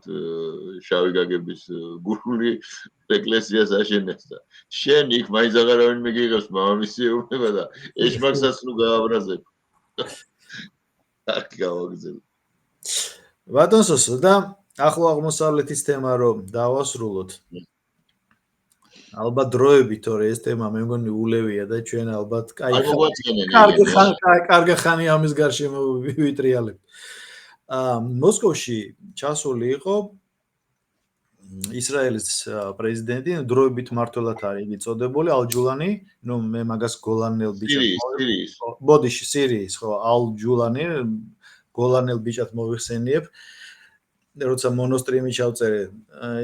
B: შავი გაგების გურული ეკლესიას აშენებს და შენ იქ მაინც არავინ მიგიღებს მამამისი ეუბნება და ეშმაკსაც ნუ გააბრაზებ. არ გავაგზავნე.
A: ბატონსო და ახლო აღმოსავლეთის თემა რომ დავასრულოთ. ალბათ დროებით, თორე ეს თემა მე მგონი ულევია და ჩვენ ალბათ კარგი ხანი ამის გარშემო ვიტრიალებთ. მოსკოვში ჩასული იყო ისრაელის პრეზიდენტი, დროებით მმართველად არის იგი წოდებული ალ-ჯულანი, ნუ მე მაგას გოლანელ ბიჭად ბოდიში სირიის, ხო, ალ-ჯულანი გოლანელ ბიჭად მოვიხსენიებ. როცა მონოსტრიმი ჩავწერე,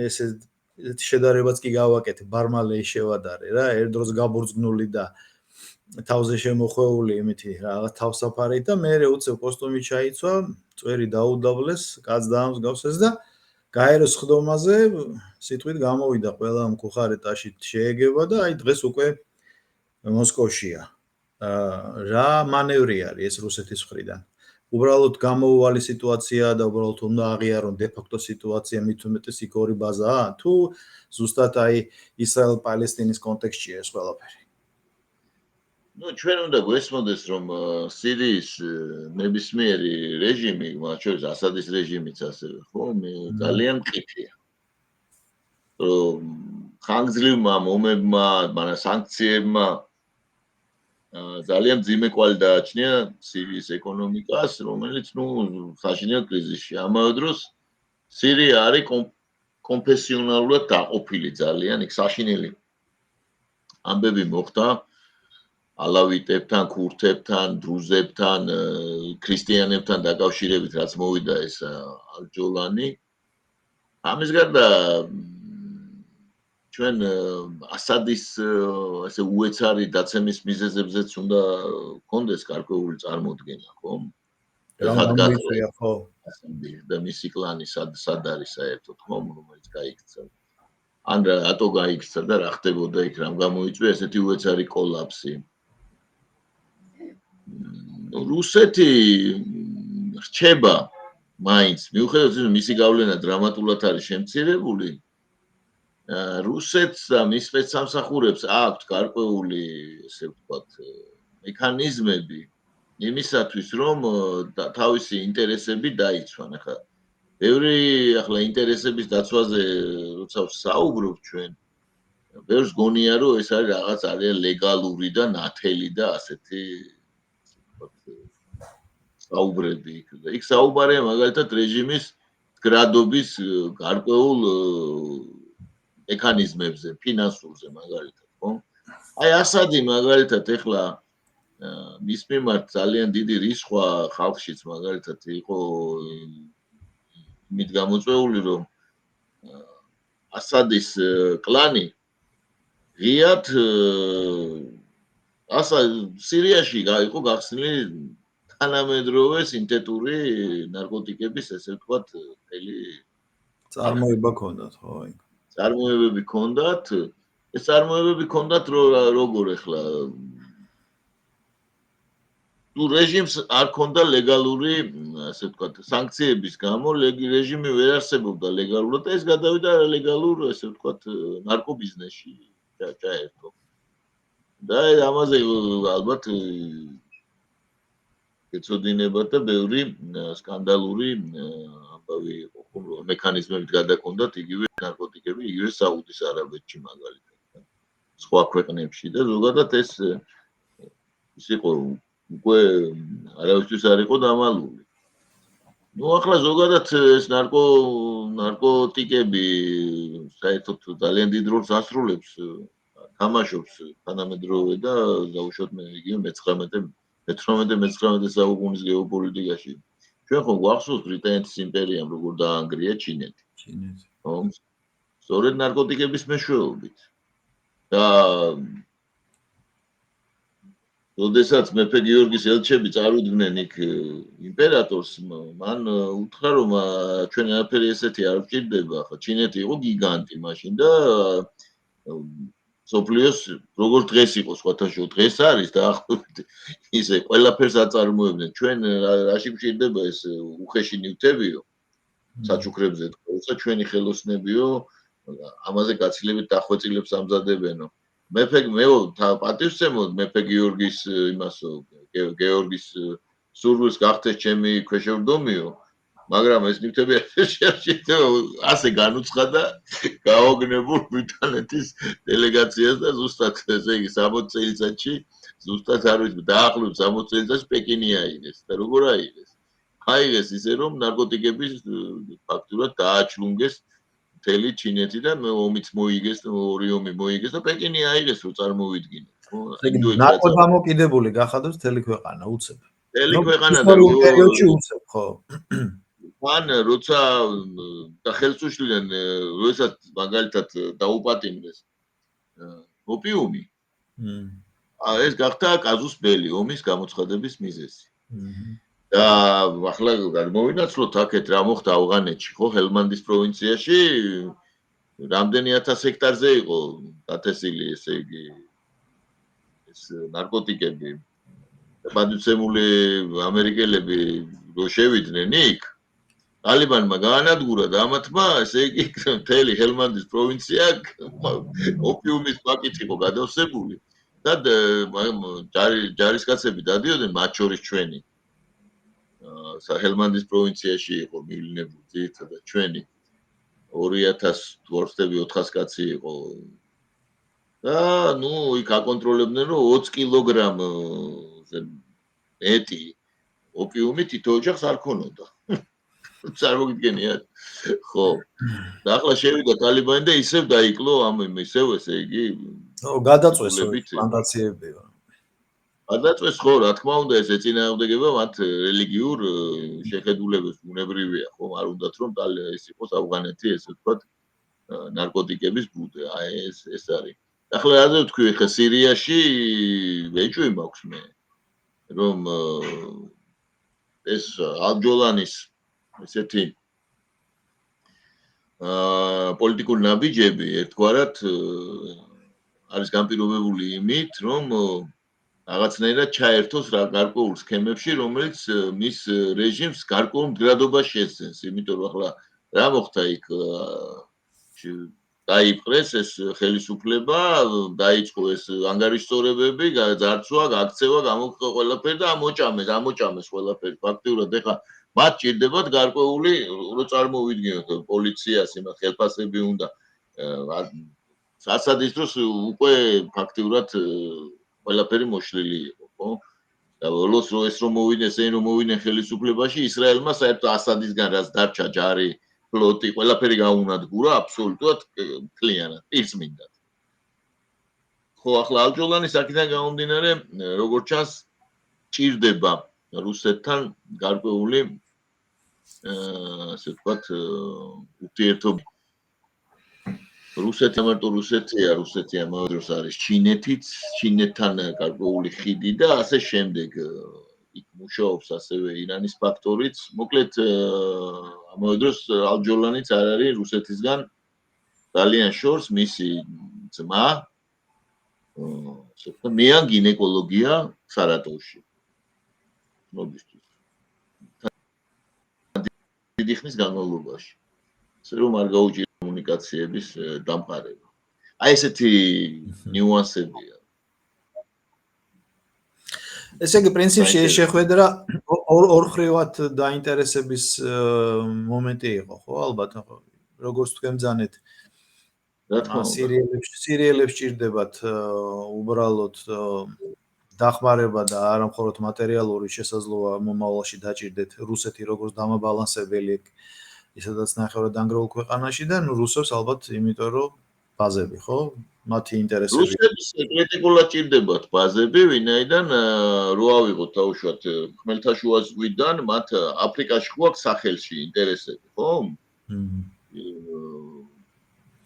A: ესე შედარებაც კი გავაკეთე, ბარმალეი შევადარე რა, ერთ დროს გაბურძგნული და თავზე შემოხვეული იმითი რაღაც თავსაფარი და მე უცებ კოსტუმი ჩაიცვა, წვერი დაუდავლეს, კაც დაამსგავსეს და გაეროს ხდომაზე სიტყვით გამოვიდა ყველა მკუხარე ტაშით შეეგება და აი დღეს უკვე მოსკოვშია. რა მანევრი არის ეს რუსეთის მხრიდან? უბრალოდ გამოუვალი სიტუაცია და უბრალოდ უნდა აღიარონ დე-ფაქტო სიტუაცია მით უმეტეს იქ ორი ბაზაა თუ ზუსტად აი ისრაელ-პალესტინის კონტექსტშია ეს ყველაფერი?
B: ნუ ჩვენ უნდა გვესმოდეს რომ სირიის ნებისმიერი რეჟიმი, მათ შორის ასადის რეჟიმიც ასევე, ხო, ძალიან მყიფეა. რომ ხანგრძლივმა მომებმა, მაგრამ სანქციებმა ძალიან ძიმე კვალი დააჩნია სირიის ეკონომიკას, რომელიც ნუ საშინელ კრიზისში. ამავე დროს სირია არის კონფესიონალურად დაყოფილი ძალიან, იქ საშინელი ამბები მოხდა ალავიტებთან, ქურთებთან, დრუზებთან, ქრისტიანებთან დაკავშირებით, რაც მოვიდა ეს ალ-ჯოლანი. ამის გარდა ჩვენ ასადის ასე უეცარი დაცემის მიზეზებზეც უნდა გქონდეს გარკვეული წარმოდგენა, ხო?
A: რა ხო?
B: და მისი კლანი სად არის საერთოდ, ხო, რომელიც გაიქცა. ან რატო გაიქცა და რა ხდებოდა იქ, რამ გამოიწვია ესეთი უეცარი კოლაფსი. რუსეთი რჩება მაინც, მიუხედავად იმისა, მისი გავლენა დრამატულად არის შემცირებული. რუსეთს და მის სპეცსამსახურებს აქვთ გარკვეული, ესე ვთქვათ, მექანიზმები იმისათვის, რომ თავისი ინტერესები დაიცვან. ახლა ბევრი ახლა ინტერესების დაცვაზე როცა საუბრობ ჩვენ, ბევრს გონია, რომ ეს არის რაღაც ძალიან ლეგალური და ნათელი და ასეთი საუბრები იქ. იქ საუბარია მაგალითად რეჟიმის გრადობის გარკვეულ მექანიზმებზე, ფინანსურზე მაგალითად, ხო? აი ასადი მაგალითად ეხლა მის მიმართ ძალიან დიდი რისხვა ხალხშიც მაგალითად იყო იმით გამოწვეული, რომ ასადის კლანი ღიად სირიაში იყო გახსნილი თანამედროვე სინთეტური ნარკოტიკების, ესე ვთქვათ, მთელი
A: წარმოება ჰქონდათ, ხო?
B: წარმოებები ჰქონდათ. ეს წარმოებები ჰქონდათ როგორ ეხლა თუ რეჟიმს არ ქონდა ლეგალური, ასე ვთქვათ, სანქციების გამო რეჟიმი ვერ არსებობდა ლეგალურად და ეს გადავიდა ლეგალურ, ასე ვთქვათ, ნარკობიზნესში ჩაერთო. და ამაზე ალბათ ეცოდინებათ და ბევრი სკანდალური ამბავი იყო, რომ მექანიზმებით გადაკონდათ იგივე ნარკოტიკები, იგივე საუდის არაბეთში მაგალითად. სხვა ქვეყნებში და ზოგადად ეს იყო უკვე არავისთვის არ იყო დამალული. ნუ ახლა ზოგადად ეს ნარკოტიკები საერთოდ ძალიან დიდ როლს ასრულებს, თამაშობს თანამედროვე და დაუშვათ იგივე მე-19 საუკუნის გეოპოლიტიკაში. ჩვენ ხო გვახსოვს ბრიტანეთის იმპერიამ როგორ დაანგრია ჩინეთი. ხო? სწორედ ნარკოტიკების მეშვეობით. და როდესაც მეფე გიორგის ელჩები წარუდგნენ იქ იმპერატორს, მან უთხრა რომ ჩვენ არაფერი ესეთი არ ვჭირდება, ხო ჩინეთი იყო გიგანტი მაშინ და სოფლიოს როგორ დღეს იყო სხვათაშორის დღეს არის დაახლოებით ისე ყველაფერს აწარმოებდნენ ჩვენ რაში გვჭირდება ეს უხეში ნივთებიო საჩუქრებზე თქოსა ჩვენი ხელოსნებიო ამაზე გაცილებით დახვეწილებს ამზადებენო მეფე მეო პატივსცემოდ მეფე გიორგის იმასო გეორგის სურვილს გახდეს ჩემი ქვეშევრდომიო მაგრამ ეს ნივთები ასე განუცხადა გაოგნებულ ბრიტანეთის დელეგაციას და ზუსტად ესე იგი 60 წელიწადში ზუსტად არ ვიცი დაახლოებით 60 წელიწადში პეკინი აიღეს და როგორ აიღეს აიღეს ისე რომ ნარკოტიკების ფაქტურად დააჩლუნგეს მთელი ჩინეთი და ომიც მოიგეს ორი ომი მოიგეს და პეკინი აიღეს რომ წარმოვიდგინეს
A: ნარკოდამოკიდებული გახადოს მთელი ქვეყანა უცებ
B: მთელი ქვეყანა
A: და პერიოდში უცებ ხო
B: მან როცა და ხელს უშლიდნენ როდესაც მაგალითად დაუპატიმრეს ოპიუმი ეს გახდა კაზუს ბელი ომის გამოცხადების მიზეზი და ახლა გამოვინაცვლოთ აქეთ რა მოხდა ავღანეთში ხო ჰელმანდის პროვინციაში რამდენი 1000 ჰექტარზე იყო დათესილი ესე იგი ეს ნარკოტიკები პატივცემული ამერიკელები რო შევიდნენ იქ ტალიბანმა გაანადგურა და ამათმა ესე იგი მთელი ჰელმანდის პროვინცია ოპიუმის პაკეტი იყო გადავსებული და ჯარისკაცები დადიოდნენ მათ შორის ჩვენი ჰელმანდის პროვინციაში იყო მივლინებული ძირითადად ჩვენი 2000 ვორსტები 400 კაცი იყო და ნუ იქ აკონტროლებდნენ რომ 20 კილოგრამზე მეტი ოპიუმი თითო ოჯახს არ ქონოდა წარმოგიდგენიათ ხო და ახლა შევიდა ტალიბანი და ისევ დაიკლო ამ ისევ ესე იგი
A: გადაწვეს პლანტაციები
B: გადაწვეს ხო რა თქმა უნდა ეს ეწინააღმდეგება მათ რელიგიურ შეხედულებას უნებრივია ხო არ უნდათ რომ ეს იყოს ავღანეთი ესე ვთქვათ ნარკოტიკების ბუდე აი ეს არის ახლა რაზე ვთქვი ხა სირიაში ეჭვი მაქვს მე რომ ეს ალჯოლანის ესეთი პოლიტიკური ნაბიჯები ერთგვარად არის განპირობებული იმით, რომ რაღაცნაირად ჩაერთოს რა გარკვეულ სქემებში, რომელიც მის რეჟიმს გარკვეულ მდგრადობას შეძენს, იმიტომ რომ ახლა რა მოხდა იქ დაიპყრეს ეს ხელისუფლება, დაიწყო ეს ანგარიშსწორებები, ძარცვა, გაქცევა, გამოხდა ყველაფერი და ამოჭამეს ყველაფერი. ფაქტიურად ეხლა მათ ჭირდებათ გარკვეული რო წარმოვიდგინოთ პოლიციას იმათ ხელფასები უნდა ასადის დროს უკვე ფაქტიურად ყველაფერი მოშლილი იყო ხო და ბოლოს რო ეს რომ მოვიდეს რომ მოვიდნენ ხელისუფლებაში ისრაელმა საერთოდ ასადისგან რაც დარჩა ჯარი ფლოტი ყველაფერი გაუნადგურა აბსოლუტურად მთლიანად პირწმინდად ხო ახლა ალჯოლანის აქედან გამომდინარე როგორც ჩანს ჭირდება რუსეთთან გარკვეული ასე ვთქვათ ურთიერთობა რუსეთი ამარტო რუსეთია ამავე დროს არის ჩინეთიც ჩინეთთან გარკვეული ხიდი და ასე შემდეგ იქ მუშაობს ასევე ირანის ფაქტორიც მოკლედ ამავე დროს ალჯოლანიც არ არის რუსეთისგან ძალიან შორს მისი ძმა ასე ვთქვათ მეან გინეკოლოგია სარატოვში ცნობისთვის. დიდი ხნის განმავლობაში. ასე რომ არ გაუჭირდა კომუნიკაციების დამყარება. აი ესეთი ნიუანსებია.
A: ესე იგი პრინციპში ეს შეხვედრა ორხრივად დაინტერესების მომენტი იყო, ხო, ალბათ, როგორც თქვენ ბძანეთ.
B: რა თქმა უნდა.
A: სერიალებს ჭირდებათ უბრალოდ დახმარება და არა მხოლოდ მატერიალური შესაძლოა მომავალში დაჭირდეთ რუსეთი როგორც დამაბალანსებელი ისედაც ნახევრადდანგრეულ ქვეყანაში და რუსებს ალბათ იმიტომ რომ ბაზები, ხო? მათი ინტერესები.
B: რუსებს კრიტიკულად ჭირდებათ ბაზები, ვინაიდან რო ავიღოთ თავშოთ ხმელთაშუა ზღვიდან, მათ აფრიკაში გვაქვს სახელში ინტერესები, ხო?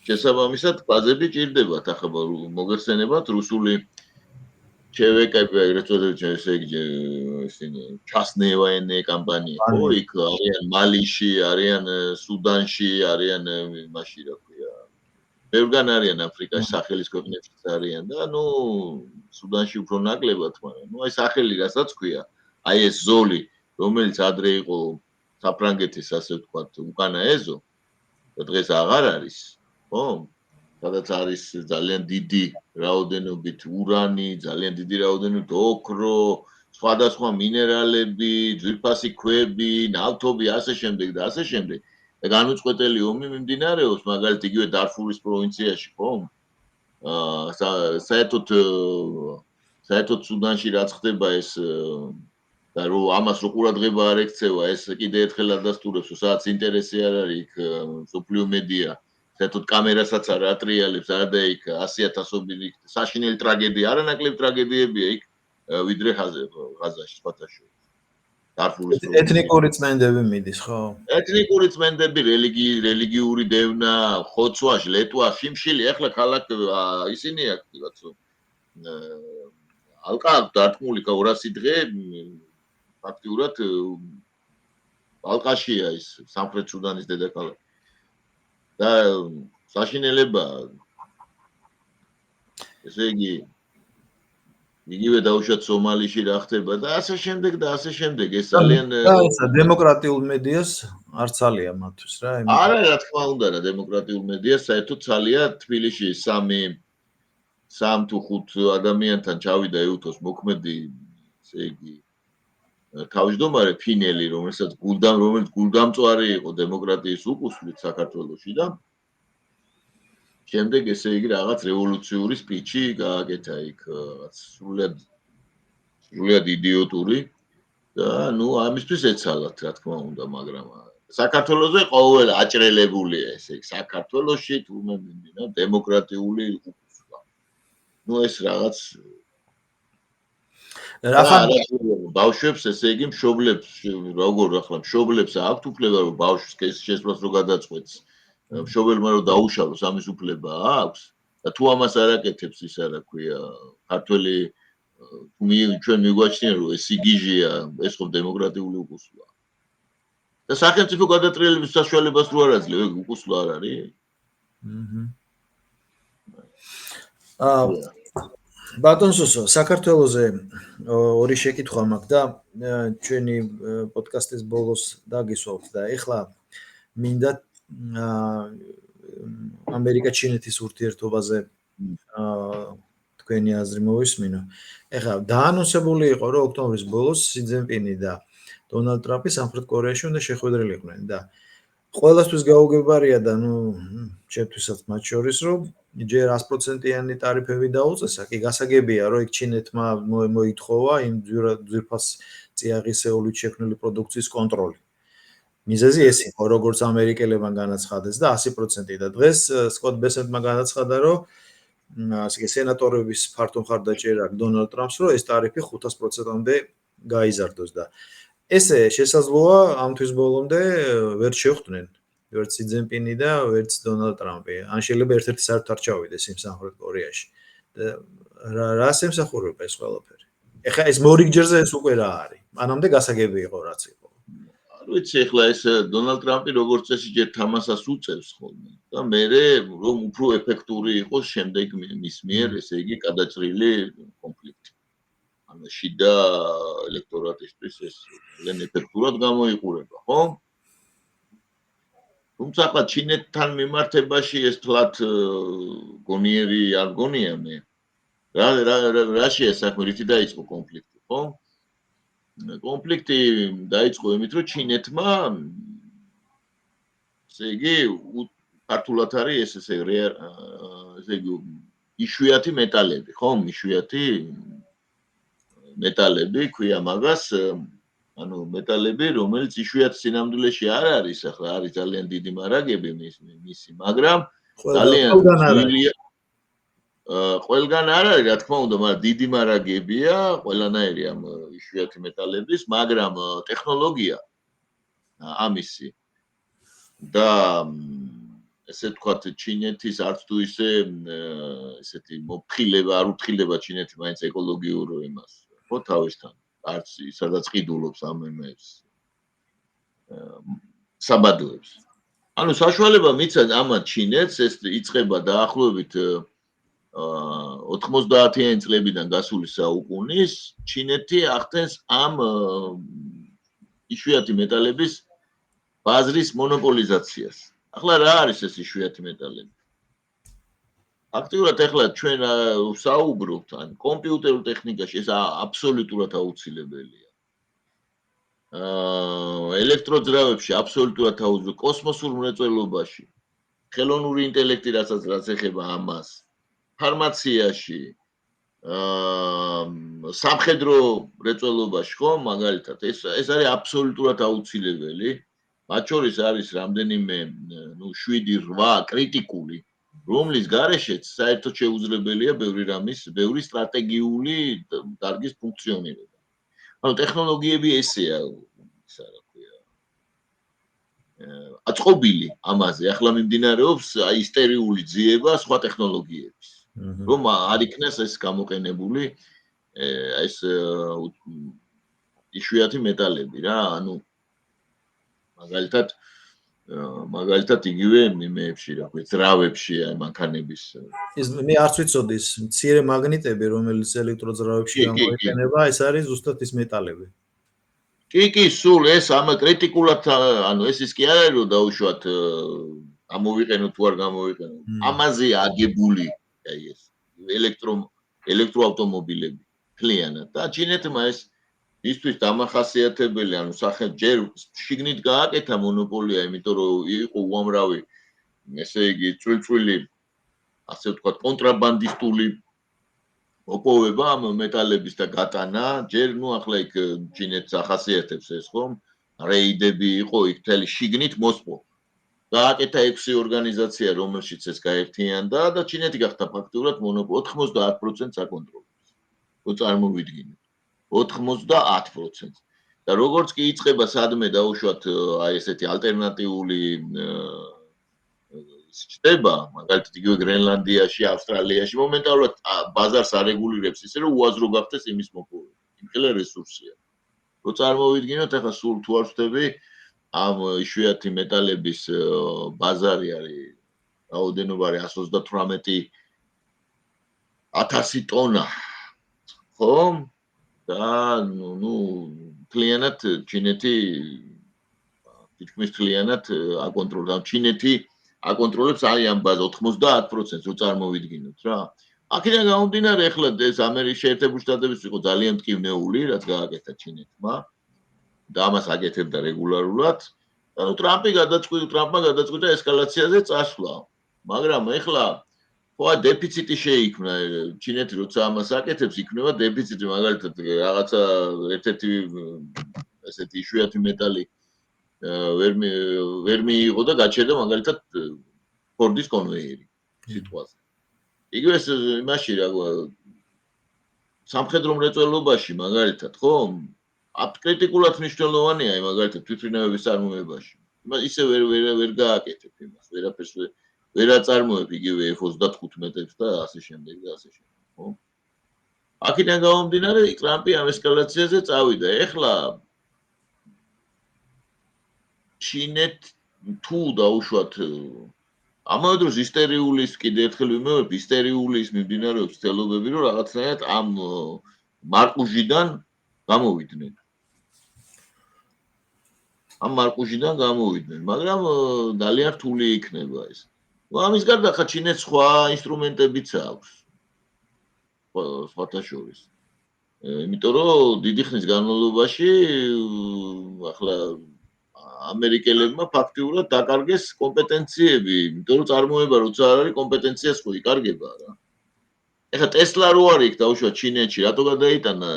B: შესაბამისად ბაზები ჭირდებათ, ახლა მოგეხსენებათ რუსული ჩევეკები, ეგრეთ წოდებული, ესე იგი, ისინი частные военные компании, ხო, იქ არიან მალიში, არიან სუდანში, არიან იმაში, რა ქვია. ბევრგან არიან აფრიკაში, სახელის ქვეყნებშიც არიან და ნუ სუდანში უფრო ნაკლებად, მაგრამ ნუ აი სახელი რასაც ქვია, აი ეს ზოლი, რომელიც ადრე იყო საფრანგეთის, ასე ვთქვათ, უკანა ეზო და დღეს აღარ არის, ხო? სადაც არის ძალიან დიდი რაოდენობით ურანი, ძალიან დიდი რაოდენობით ოქრო, სხვადასხვა მინერალები, ძვირფასი ქვები, ნავთობი, ასე შემდეგ და ასე შემდეგ. და განუწყვეტელი ომი მიმდინარეობს, მაგალითად იგივე დარფურის პროვინციაში, ხო? საერთოდ სუდანში რაც ხდება ეს და რომ ამას რო ყურადღება არ ექცევა, ეს კიდე ერთხელ ადასტურებს, რომ სადაც ინტერესი არ არის, იქ სოფლიო მედია საერთოდ კამერასაც არ ატრიალებს, არადა იქ 100,000-ობილი საშინელი ტრაგედია, არანაკლებ ტრაგედიებია იქ ვიდრე ღაზაში, სხვათა შორის.
A: ეთნიკური წმენდები მიდის, ხო?
B: ეთნიკური წმენდები, რელიგიური დევნა, ხოცვაში, ლეტვაში, შიმშილი, ახლა ქალაქ ისინი აქ რაღაცო ალყა დარტყმული 200 დღე ფაქტიურად ალყაშია ის სამხრეთ სუდანის დედაქალაქი. და საშინელება ესე იგი იგივე დაუშვათ სომალიში რა ხდება და ასე შემდეგ და ასე შემდეგ ეს ძალიან
A: დემოკრატიულ მედიას არ ცალია მათთვის რა
B: არა რა თქმა უნდა რა დემოკრატიულ მედიას საერთოდ ცალია თბილისში 3 თუ 5 ადამიანთან ჩავიდა ეუთოს მოქმედი ესე იგი თავმჯდომარე ფინელი რომელიც გულდამწვარი იყო დემოკრატიის უკუსვლით საქართველოში და შემდეგ ესე იგი რაღაც რევოლუციური სპიჩი გააკეთა იქ რაღაც სრულიად იდიოტური და ნუ ამისთვის ეცალათ რა თქმა უნდა მაგრამ საქართველოზე ყოველ აჭრელებულია ესე იგი საქართველოში თურმე მიმდინა დემოკრატიული უკუსვლა ნუ ეს რაღაც ბავშვებს ესე იგი მშობლებს როგორ ახლა მშობლებს აქვთ უფლება რომ ბავშვს შესვლას რო გადაწყვეტს მშობელმა რომ დაუშალოს ამის უფლება აქვს და თუ ამას არ აკეთებს ის რა ქვია ქართველი ჩვენ მიგვაჩნია რომ ეს იგიჟია ეს ხო დემოკრატიული უკუსვლა და სახელმწიფო გადატრიალების საშუალებას რო არ აძლევ ეგ უკუსვლა არ არის
A: ბატონ სოსო საქართველოზე ორი შეკითხვა მაქვს და ჩვენი პოდკასტის ბოლოს დაგისვავთ და ეხლა მინდა ამერიკა-ჩინეთის ურთიერთობაზე თქვენი აზრი მოვისმინო. ეხლა დაანონსებული იყო, რომ ოქტომბრის ბოლოს სი ძინპინი და დონალდ ტრამპი სამხრეთ კორეაში უნდა შეხვედრილიყვნენ და ყველასთვის გაუგებარია და ნუ ჩემთვისაც მათ შორის რომ ჯერ 100%-იანი ტარიფები დაუწესა, კი გასაგებია, რომ იქ ჩინეთმა მოითხოვა იმ ძვირფას წიაღისეულით შექმნილი პროდუქციის კონტროლი. მიზეზი ეს იყო, როგორც ამერიკელებმა განაცხადეს და 100% და დღეს სკოტ ბესენტმა განაცხადა, რომ ასე სენატორების ფართო მხარდაჭერა აქვს დონალდ ტრამპს, რომ ეს ტარიფი 500%-მდე გაიზარდოს და ესე შესაძლოა ამ თვის ბოლომდე ვერ შეხვდნენ ვერც სი ძინპინი და ვერც დონალდ ტრამპი. ან შეიძლება ერთ-ერთი საერთოდ არ ჩავიდეს იმ სამხრეთ კორეაში. და რას ემსახურება ეს ყველაფერი? ეხლა ეს მორიგჯერზე ეს უკვე რა არის? მანამდე გასაგები იყო რაც იყო.
B: არ ვიცი, ეხლა ეს დონალდ ტრამპი როგორც წესი ჯერ თამასას უწევს ხოლმე და მე რომ უფრო ეფექტური იყოს შემდეგ მის მიერ, ესე იგი, გადაჭრილი კონფლიქტი. ანუ შიდა ელექტორატისთვის ეს ძალიან ეფექტურად გამოიყურება, ხო? თუმცა ახლა ჩინეთთან მიმართებაში ეს თლათ გონიერი არ გონია მე. რა შეესახმე რითი დაიწყო კონფლიქტი, ხო? კონფლიქტი დაიწყო იმით, რომ ჩინეთმა ესე იგი ქართულად არის ესე იგი იშვიათი მეტალები, ხო? იშვიათი მეტალები ქვია მაგას, ანუ მეტალები, რომელიც იშვიათ სინამდვილეში არ არის, ახლა არის ძალიან დიდი მარაგები მისი, მაგრამ ძალიან ძვირია. ყველგან არ არის, რა თქმა უნდა, მაგრამ დიდი მარაგებია, ყველანაირი ამ იშვიათი მეტალების, მაგრამ ტექნოლოგია ამისი და ესე ვთქვათ, ჩინეთის არც თუ ისე ესეთი მოფხილება, არ უთხილება ჩინეთი მაინც ეკოლოგიურ იმას, ხო, თავისთან, არც სადაც ყიდულობს ამ იმებს საბადოებს. ანუ საშუალება მიცა ამათ ჩინეთს ეს იწყება დაახლოებით 90-იანი წლებიდან გასული საუკუნის ჩინეთი ახდენს ამ იშვიათი მეტალების ბაზრის მონოპოლიზაციას. ახლა რა არის ეს იშვიათი მეტალები? აქტიურად ახლა ჩვენ ვსაუბრობთ ან კომპიუტერულ ტექნიკაში ეს აბსოლუტურად აუცილებელია. ელექტროძრავებში აბსოლუტურად აუცილებელი, კოსმოსურ მრეწველობაში, ხელოვნური ინტელექტი რაც ეხება ამას, ფარმაციაში, სამხედრო მრეწველობაში, ხო, მაგალითად, ეს არის აბსოლუტურად აუცილებელი. მათ შორის არის რამდენიმე, 7-8 კრიტიკული, რომლის გარეშეც საერთოდ შეუძლებელია ბევრი სტრატეგიული დარგის ფუნქციონირება. ანუ ტექნოლოგიები ესეა, ისა რა ქვია. აწყობილი ამაზე, ახლა მიმდინარეობს ისტერიული ძიება სხვა ტექნოლოგიების. რომ არ იქნას ეს გამოყენებული ეს იშვიათი მეტალები რა, ანუ მაგალითად იგივე იმეებში, რა ქვია, ძრავებში, აი მანქანების.
A: ეს მე არც ვიცოდი ის მცირე მაგნიტები, რომელიც ელექტროძრავებში გამოიყენება, ეს არის ზუსტად ის მეტალები.
B: კი, სულ ეს ამ კრიტიკულად, ანუ ეს ის კი არ არის, რომ დაუშვათ ამოვიყენოთ თუ არ გამოვიყენოთ. ამაზე აგებული, აი ეს ელექტროავტომობილები ქლიანად და ჩინეთმა ეს ისთვის დამახასიათებელი, ანუ ჯერ შიგნით გააკეთა მონოპოლია, იმიტომ რომ იყო უამრავი, ესე იგი, წვრილ-წვრილი, ასე ვთქვათ, კონტრაბანდისტული მოპოვება ამ მეტალების და გატანა, ჯერ ახლა იქ ჩინეთს ახასიათებს ეს, ხომ? რეიდები იყო იქ მთელი შიგნით მოსპო. გააკეთა 6 ორგანიზაცია, რომელშიც ეს გაერთიანდა და ჩინეთი გახდა ფაქტურად მონოპოლი 90%-ს აკონტროლებს. რო წარმოვიდგინოთ. 90%. და როგორც კი იწყება სადმე დაუშვათ აი ესეთი ალტერნატიული ჩდება, მაგალითად იგივე გრენლანდიაში, ავსტრალიაში, მომენტალურად ბაზარს არეგულირებს ისე რომ უაზრო გახდეს იმის მოპოვება. იმხელა რესურსია. რო წარმოვიდგინოთ, ახლა სულ თუ არ ვხვდები, ამ იშვიათი მეტალების ბაზარი არის რაოდენობა არის 138,000 ტონა. ხო? და კლიანად ჩინეთი თითქმის კლიანად აკონტროლებს. ჩინეთი აკონტროლებს აი ამ ბაზას 90%-ს რო წარმოვიდგინოთ რა. აქედან გამომდინარე ახლა ეს ამერიკის შეერთებული შტატების იყო ძალიან მტკივნეული, რაც გააკეთა ჩინეთმა და ამას აკეთებდა რეგულარულად. ანუ ტრამპმა გადაწყვიტა ესკალაციაზე წასვლა. მაგრამ ახლა ხო დეფიციტი შეიქმნა ჩინეთი როცა ამას აკეთებს იქნება დეფიციტი მაგალითად რაღაცა ერთ-ერთი ესეთი იშვიათი მეტალი ვერ მიიღო და გაჩერდა მაგალითად ფორდის კონვეიერი სიტყვაზე. იგივე ეს იმაში რა სამხედრო მრეწველობაში მაგალითად ხო კრიტიკულად მნიშვნელოვანია მაგალითად თვითმფრინავების წარმოებაში. ისე ვერ გააკეთებ იმას, ვერაფერს ვერ აწარმოებ იგივე F-35-ებს და ასე შემდეგ და ასე შემდეგ, ხო? აქედან გამომდინარე, ტრამპი ამ ესკალაციაზე წავიდა. ეხლა ჩინეთ თუ დაუშვათ ამავე დროს ისტერიულის კიდე ერთხელ ვიმეორებ, ისტერიულის მიმდინარეობს ცდილობები, რომ რაღაცნაირად ამ მარკუჟიდან გამოვიდნენ. ამ მარკუჟიდან გამოვიდნენ, მაგრამ ძალიან რთული იქნება ეს. ამის გარდა ხა ჩინეთს სხვა ინსტრუმენტებიც აქვს. სხვათა შორის. იმიტომ რომ დიდი ხნის განმავლობაში ახლა ამერიკელებმა ფაქტიურად დაკარგეს კომპეტენციები, იმიტომ რომ წარმოება როცა არ არის კომპეტენციას ხო იკარგება რა. ეხლა ტესლა რო არის იქ დაუშვათ ჩინეთში, რატო გადაიტანა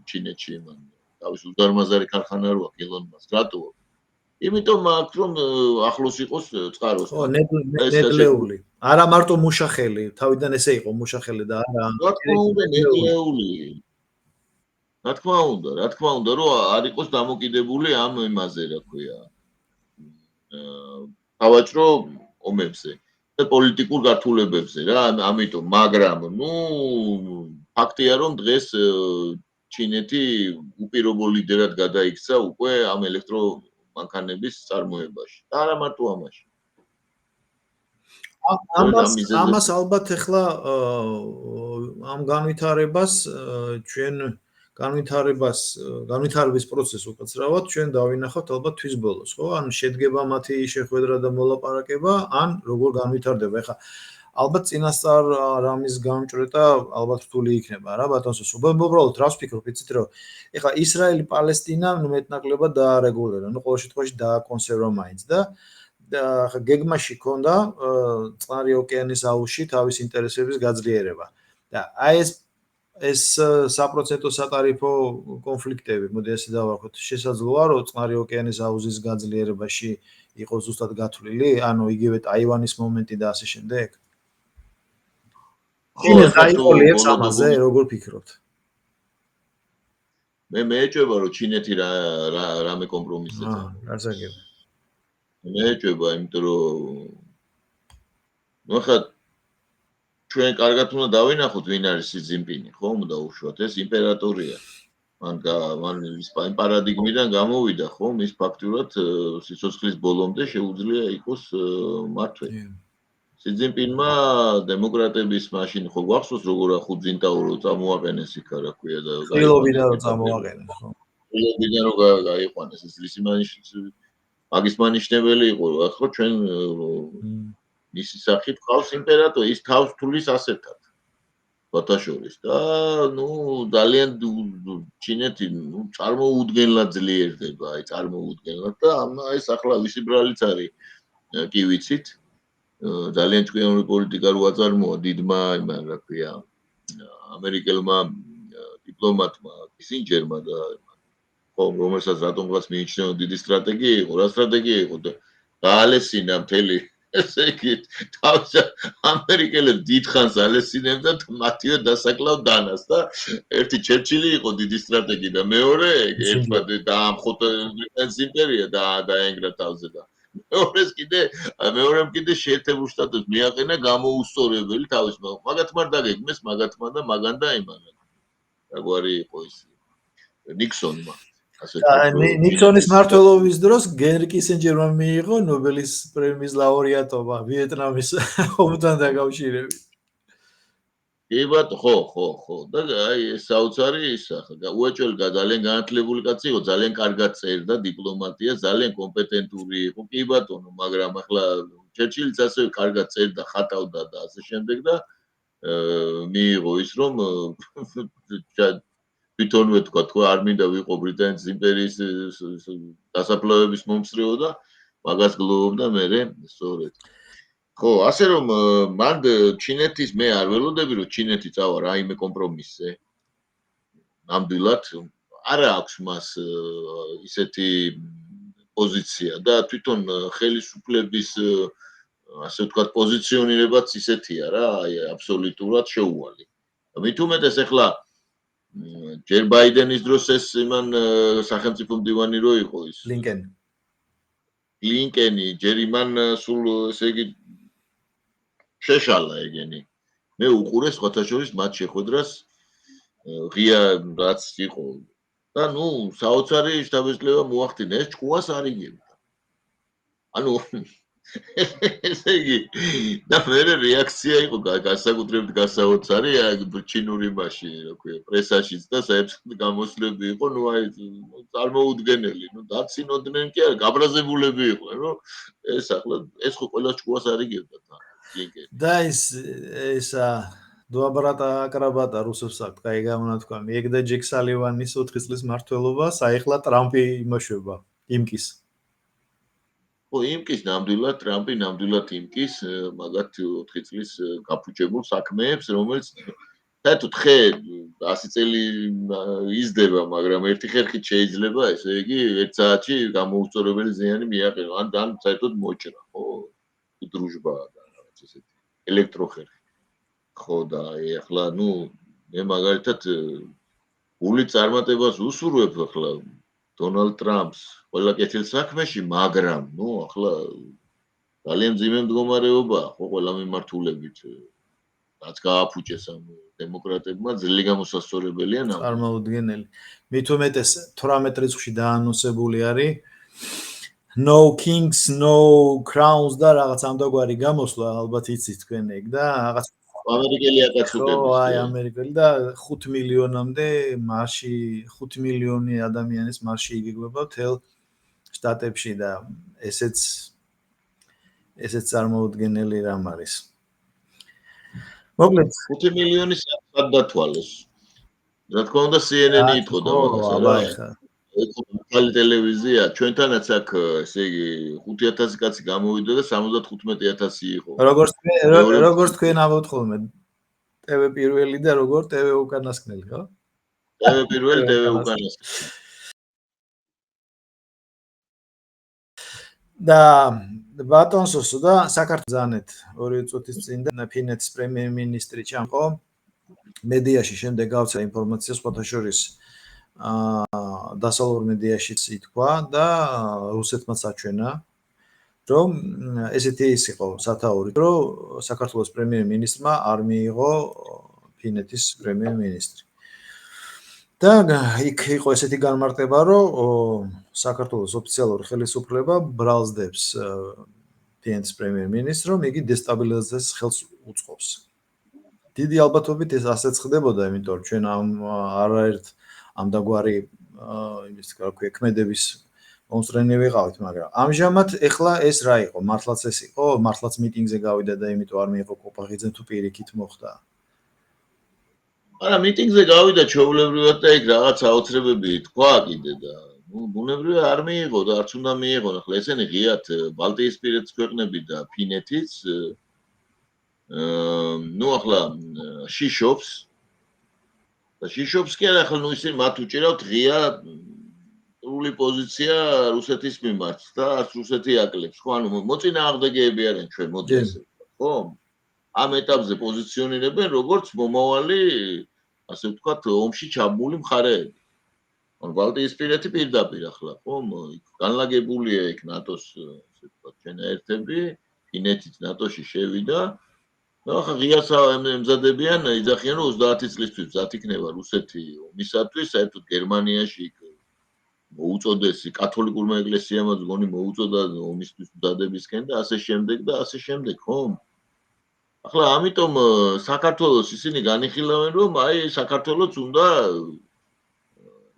B: ჩინეთში მან? თავის უზარმაზარი ქარხანა რო აქვს ელონ მასკ, რატო? იმიტომ აქ რომ ახლოს იყოს წყაროს.
A: ხო, ნედლეული. არა მარტო მუშახელი, თავიდან ესე იყო მუშახელი და არა.
B: რა თქმა უნდა, ნედლეული. რა თქმა უნდა, რომ არ იყოს დამოკიდებული ამ იმაზე, რა ქვია. სავაჭრო ომებზე და პოლიტიკურ გართულებებზე რა, ამიტომ, მაგრამ, ფაქტია, რომ დღეს ჩინეთი უპირობო ლიდერად გადაიქცა უკვე ამ ელექტრომანქანების წარმოებაში. და არა მარტო ამაში.
A: ამას ალბათ ახლა ამ განვითარებას ჩვენ განვითარების პროცესს უკაცრავად ჩვენ დავინახავთ ალბათ თვის ბოლოს, ხო? ან შედგება მათი შეხვედრა და მოლაპარაკება, ან როგორ განვითარდება. ეხლა ალბათ წინასწარ რამის გამჭრეტა ალბათ რთული იქნება რა ბატონსო. უბრალოდ რას ვფიქრობ, იცით რომ ეხლა ისრაელი-პალესტინა მეტნაკლებად დაარეგულირა, ყოველ შემთხვევაში დააკონსერვა მაინც და ახლა გეგმაში ქონდა წყნარი ოკეანის აუზში თავის ინტერესების გაძლიერება. და აი ეს საპროცენტო სატარიფო კონფლიქტები, მოდი ასე დავარქვათ, შესაძლოა რომ წყნარი ოკეანის აუზის გაძლიერებაში იყოს ზუსტად გათვლილი, ანუ იგივე ტაივანის მომენტი და ასე შემდეგ. ჩინეთს დაიყოლიებს ამაზე, როგორ ფიქრობთ?
B: მე მეეჭვება რომ ჩინეთი რამე კომპრომისზე
A: წამოიღებს. გასაგებია.
B: მეეჭვება, იმიტომ რომ ხა ჩვენ კარგად უნდა დავინახოთ ვინ არის სი ძინპინი, ხო? უნდა უშუალოდ ეს იმპერატორია. მან ის პარადიგმიდან გამოვიდა, ხო? ის ფაქტურად სიცოცხლის ბოლომდე შეუძლია იყოს მმართველი. სი ძინპინმა დემოკრატების მაშინ ხო გვახსოვს როგორ ახუძინტაო რო წამოაყენეს იქა რა ქვია და
A: ხილობიდან რო წამოაყენეს, ხო?
B: ხილობიდან რო გაიყვანეს ეს ისი მაგის მანიშნებელი იყო, ახლა ჩვენ მისი სახით ყავს იმპერატორი, ის თავს თulis ასეთად. ბათაშორის და ძალიან ჩინეთი წარმოუდგენლად ძლიერდება, აი წარმოუდგენლად და ეს ახლა ვისი ბრალიც არის კი ვიცით. ძალიან ჭკვიანური პოლიტიკა რო აწარმოა დიდმა იმან რა ქვია ამერიკელმა დიპლომატმა კისინჯერმა და რომელსაც რატომღაც მიიჩნევა დიდი სტრატეგია იყო, რა სტრატეგია იყო და დაალესინა მთელი ესე იგი თავის ამერიკელებს დიდხანს ალესინებდა და მათივე დასაკლავ დანას და ერთი ჩერჩილი იყო დიდი სტრატეგი და მეორე ერთმანეთ დაამხოთა ბრიტანეთის იმპერია და დაენგრა თავზე და მეორემ კიდე შეერთებულ შტატებს მიაყენა გამოუსწორებელი თავის მაგათმა დაგეგმეს მაგათმა და მაგან დაიმანა რაგვარი იყო ის ნიქსონმა
A: ნიქსონის მმართველობის დროს გენრი კისინჯერმა მიიღო ნობელის პრემიის ლაურეატობა ვიეტნამის ომთან დაკავშირებით.
B: კი ბატონო, ხო. და აი ეს საოცარი ის ახლა უეჭველი ძალიან განათლებული კაცი იყო, ძალიან კარგად წერდა დიპლომატია, ძალიან კომპეტენტური იყო. კი ბატონო, მაგრამ ახლა ჩერჩილიც ასევე კარგად წერდა, ხატავდა და ასე შემდეგ და მიიღო ის რომ თვითონვე თქვა არ მინდა ვიყო ბრიტანეთის იმპერიის დასაფლავების მომსწრეო და მაგას გლოვობდა მე სწორედ. ხო, ასე რომ მან ჩინეთის მე არ ველოდები რომ ჩინეთი წავა რაიმე კომპრომისზე. ნამდვილად არ აქვს მას ისეთი პოზიცია და თვითონ ხელისუფლების ასე ვთქვათ პოზიციონირებაც ისეთია რა, აი აბსოლუტურად შეუვალი. მით უმეტეს ახლა ჯერ ბაიდენის დროს ეს იმან სახელმწიფო მდივანი რო იყო ის ლინკენი ჯერ იმან სულ ესე იგი შეშალა ეგენი მე უყურე სხვათა შორის მათ შეხვედრას ღია რაც იყო და საოცარი შთაბეჭდილება მოახდინა ეს ჭკუას არ იგებდა ანუ ესე იგი და მე რეაქცია იყო განსაკუთრებით გასაოცარი ჩინური მასში, რა ქვია, პრესაშიც და საერთოდ გამოსვლები იყო, ნუ აი წარმოუდგენელი, ნუ დაცინოდნენ კი არა, გაბრაზებულები იყვნენ, რომ ეს ახლა ეს ხო ყველა ჭკუას არიგებდა თან, ლინკერი.
A: და ისა დუაბრატა აკრაბატა რუსებს აქვს, კაი გამონათქვა, მიეგდა ჯეკ სალივანის 4 წლის მმართველობას, აი ახლა ტრამპი იმოშვება, იმკის.
B: ხო, იმკის ნამდვილად ტრამპი ნამდვილად იმკის მაგათ 4 წლის გაფუჭებულ საქმეებს, რომელიც საერთოდ ხე 100 წელი იზრდება, მაგრამ ერთი ხერხით შეიძლება, ესე იგი 1 საათში გამოუსწორებელი ზიანი მიაყენო, ან საერთოდ მოჭრა, ხო? დრუჟბა და რაღაც ესეთი ელექტროხერხი. ხო და აი ახლა ნუ მე მაგალითად გული წარმატებას უსურვებ ახლა დონალდ ტრამპს ყველა კეთილ საქმეში, მაგრამ ნუ ახლა ძალიან მძიმე მდგომარეობაა ხო ყველა მიმართულებით. რაც გააფუჭეს ამ დემოკრატებმა ძლიერი გამოსასწორებელია ნამდვილად.
A: წარმოუდგენელი. მით უმეტეს 18 რიცხვში დაანონსებული არის no kings no crowns და რაღაც ამდაგვარი გამოსვლა, ალბათ იცით თქვენ ეგ და რაღაც
B: ამერიკელი აკაცუკების.
A: ხო, აი ამერიკელი და 5 მილიონამდე მარში 5 მილიონი ადამიანის მარში იგეგმება მთელ შტატებში და ესეც წარმოუდგენელი რამ არის. მოკლედ
B: 5 მილიონი სად დათვალეს? რა თქმა უნდა CNN იტყო და მაგას არა. ეკონომიკალი ტელევიზია, ჩვენთანაც აქ ესე იგი 5000 კაცი გამოვიდა და 75000 იყო.
A: როგორც თქვენ ამბობთ ხოლმე TV პირველი და როგორ TV უკანასკნელი, ხო?
B: TV პირველი, TV უკანასკნელი.
A: და ბატონსოსო და საქართველოს ზანეთ 2 წუთის წინ და ფინეთის პრემიერ-მინისტრი ჩამყო მედიაში შემდეგ გავცა ინფორმაცია სხვათა შორის დასავლურ მედიაშიც ითქვა და რუსეთმაც აჩვენა რომ ესეთი ის იყო სათაური რომ საქართველოს პრემიერ-მინისტრმა არ მიიღო ფინეთის პრემიერ-მინისტრი და იქ იყო ესეთი განმარტება რომ საქართველოს ოფიციალური ხელისუფლება ბრალსდებს ფინეთის პრემიერ-მინისტრს რომ იგი დესტაბილიზაციას ხელს უწყობს. დიდი ალბათობით ეს ასეც ხდებოდა, იმიტომ რომ ჩვენ არაერთ ამდაგვარი იმის რა ქვია ქმედების მომსწრენი ვიყავით, მაგრამ ამჟამად ეხლა ეს რა იყო? მართლაც ეს იყო? მართლაც მიტინგზე გავიდა და იმიტომ არ მიიღო კოპაღიძე თუ პირიქით მოხდა?
B: არა, მიტინგზე გავიდა ჩვეულებრივად და იქ რაღაც აუცრებები თქვა კიდე და ნუ ბუნებრივად არ მიიღო და არც უნდა მიიღონ. ახლა ესენი ღიათ ბალტიისპირეთის ქვეყნები და ფინეთიც ნუ ახლა შიშობს და შიშობს კი არა, ახლა ნუ ისინი მათ უჭირავთ ღია სრული პოზიცია რუსეთის მიმართ და არც რუსეთი აკლებს, ხო? ანუ მოწინააღმდეგეები არიან ჩვენ მოძიესები, ხო? ამ ეტაპზე პოზიციონირებენ როგორც მომავალი, ასე ვთქვათ, ომში ჩაბმული მხარეები. ანუ ბალტიისპირეთი პირდაპირ ახლა, ხო? განლაგებულია იქ ნატოს, ასე ვთქვათ, შენაერთები, ფინეთიც ნატოში შევიდა. და ახლა ღიას ემზადებიან, იძახიან რომ 30 წლისთვის მზად იქნება რუსეთი ომისათვის, საერთოდ გერმანიაში მოუწოდეს კათოლიკურმა ეკლესიამაც გონი მოუწოდა ომისთვის მზადებისკენ და ასე შემდეგ, ხო? ახლა ამიტომ საქართველოს ისინი განიხილავენ რომ აი საქართველოს უნდა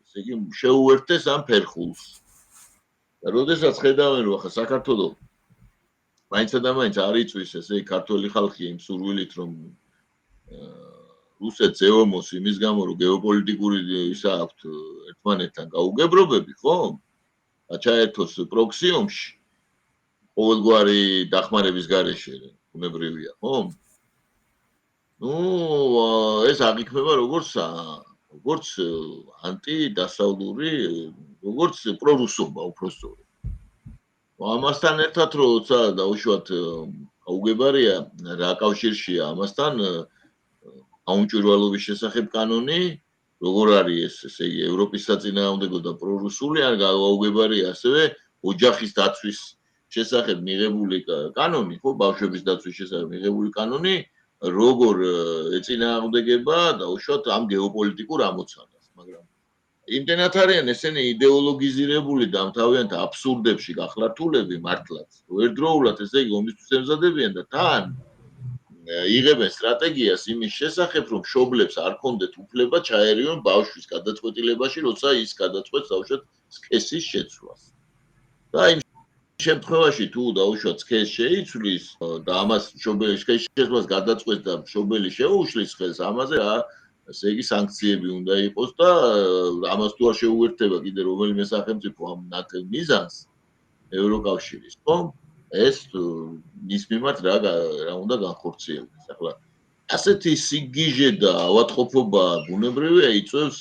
B: ესე იგი შეუერთდეს ამ ფერხულს. და როდესაც ხედავენ რომ ახლა საქართველოს მაინცა და მაინც არ იწვის ესე ქართული ხალხი იმ სურვილით რომ რუსეთს ეომოს იმის გამო რომ გეოპოლიტიკური ისა აქვთ ერთმანეთთან გაუგებრობები, ხო? ჩაერთოს პროქსი ომში ყოველგვარი დახმარების გარეშე ბუნებრივია, ხო? ნუ ეს აღიქმება როგორც ანტიდასავლური, როგორც პრორუსობა უпростоრე. ამასთან ერთად როცა დაუშვათ გაუგებარია რა კავშირშია ამასთან აუნჭურვალობის შესახებ კანონი, როგორ არის ეს, ესე იგი, ევროპის საწინააღმდეგო და პრორუსული, ან გაუგებარია ასევე ოჯახის დაცვის შესახებ მიღებული კანონი, ხო, ბავშვების დაცვის შესახებ მიღებული კანონი, როგორ ეწინააღმდეგება დაუშვათ ამ გეოპოლიტიკურ ამოცანას, მაგრამ იმდენად არიან ესენი იდეოლოგიზირებული და ამ თავიანთ აბსურდებში გახლართულები მართლაც. ერთდროულად ესე იგი ომისთვის ემზადებიან და თან იღებენ სტრატეგიას იმის შესახებ, რომ მშობლებს არ ქონდეთ უფლება ჩაერიონ ბავშვის გადაწყვეტილებაში, როცა ის გადაწყვეტს დაუშვათ სქესის შეცვლას. და იმ შემთხვევაში თუ დაუშვათ სქესს შეიცვლის და ამას მშობელი სქესის შეცვლას გადაწყვეტს და მშობელი შეუშლის ხელს, ამაზე რა ესე იგი სანქციები უნდა იყოს და ამას თუ არ შეუერთდება კიდე რომელიმე სახელმწიფო ამ ნათელ მიზანს ევროკავშირის, ხო? ეს მის მიმართ რა უნდა განხორციელდეს. ახლა ასეთი სიგიჟე და ავადმყოფობა ბუნებრივია იწვევს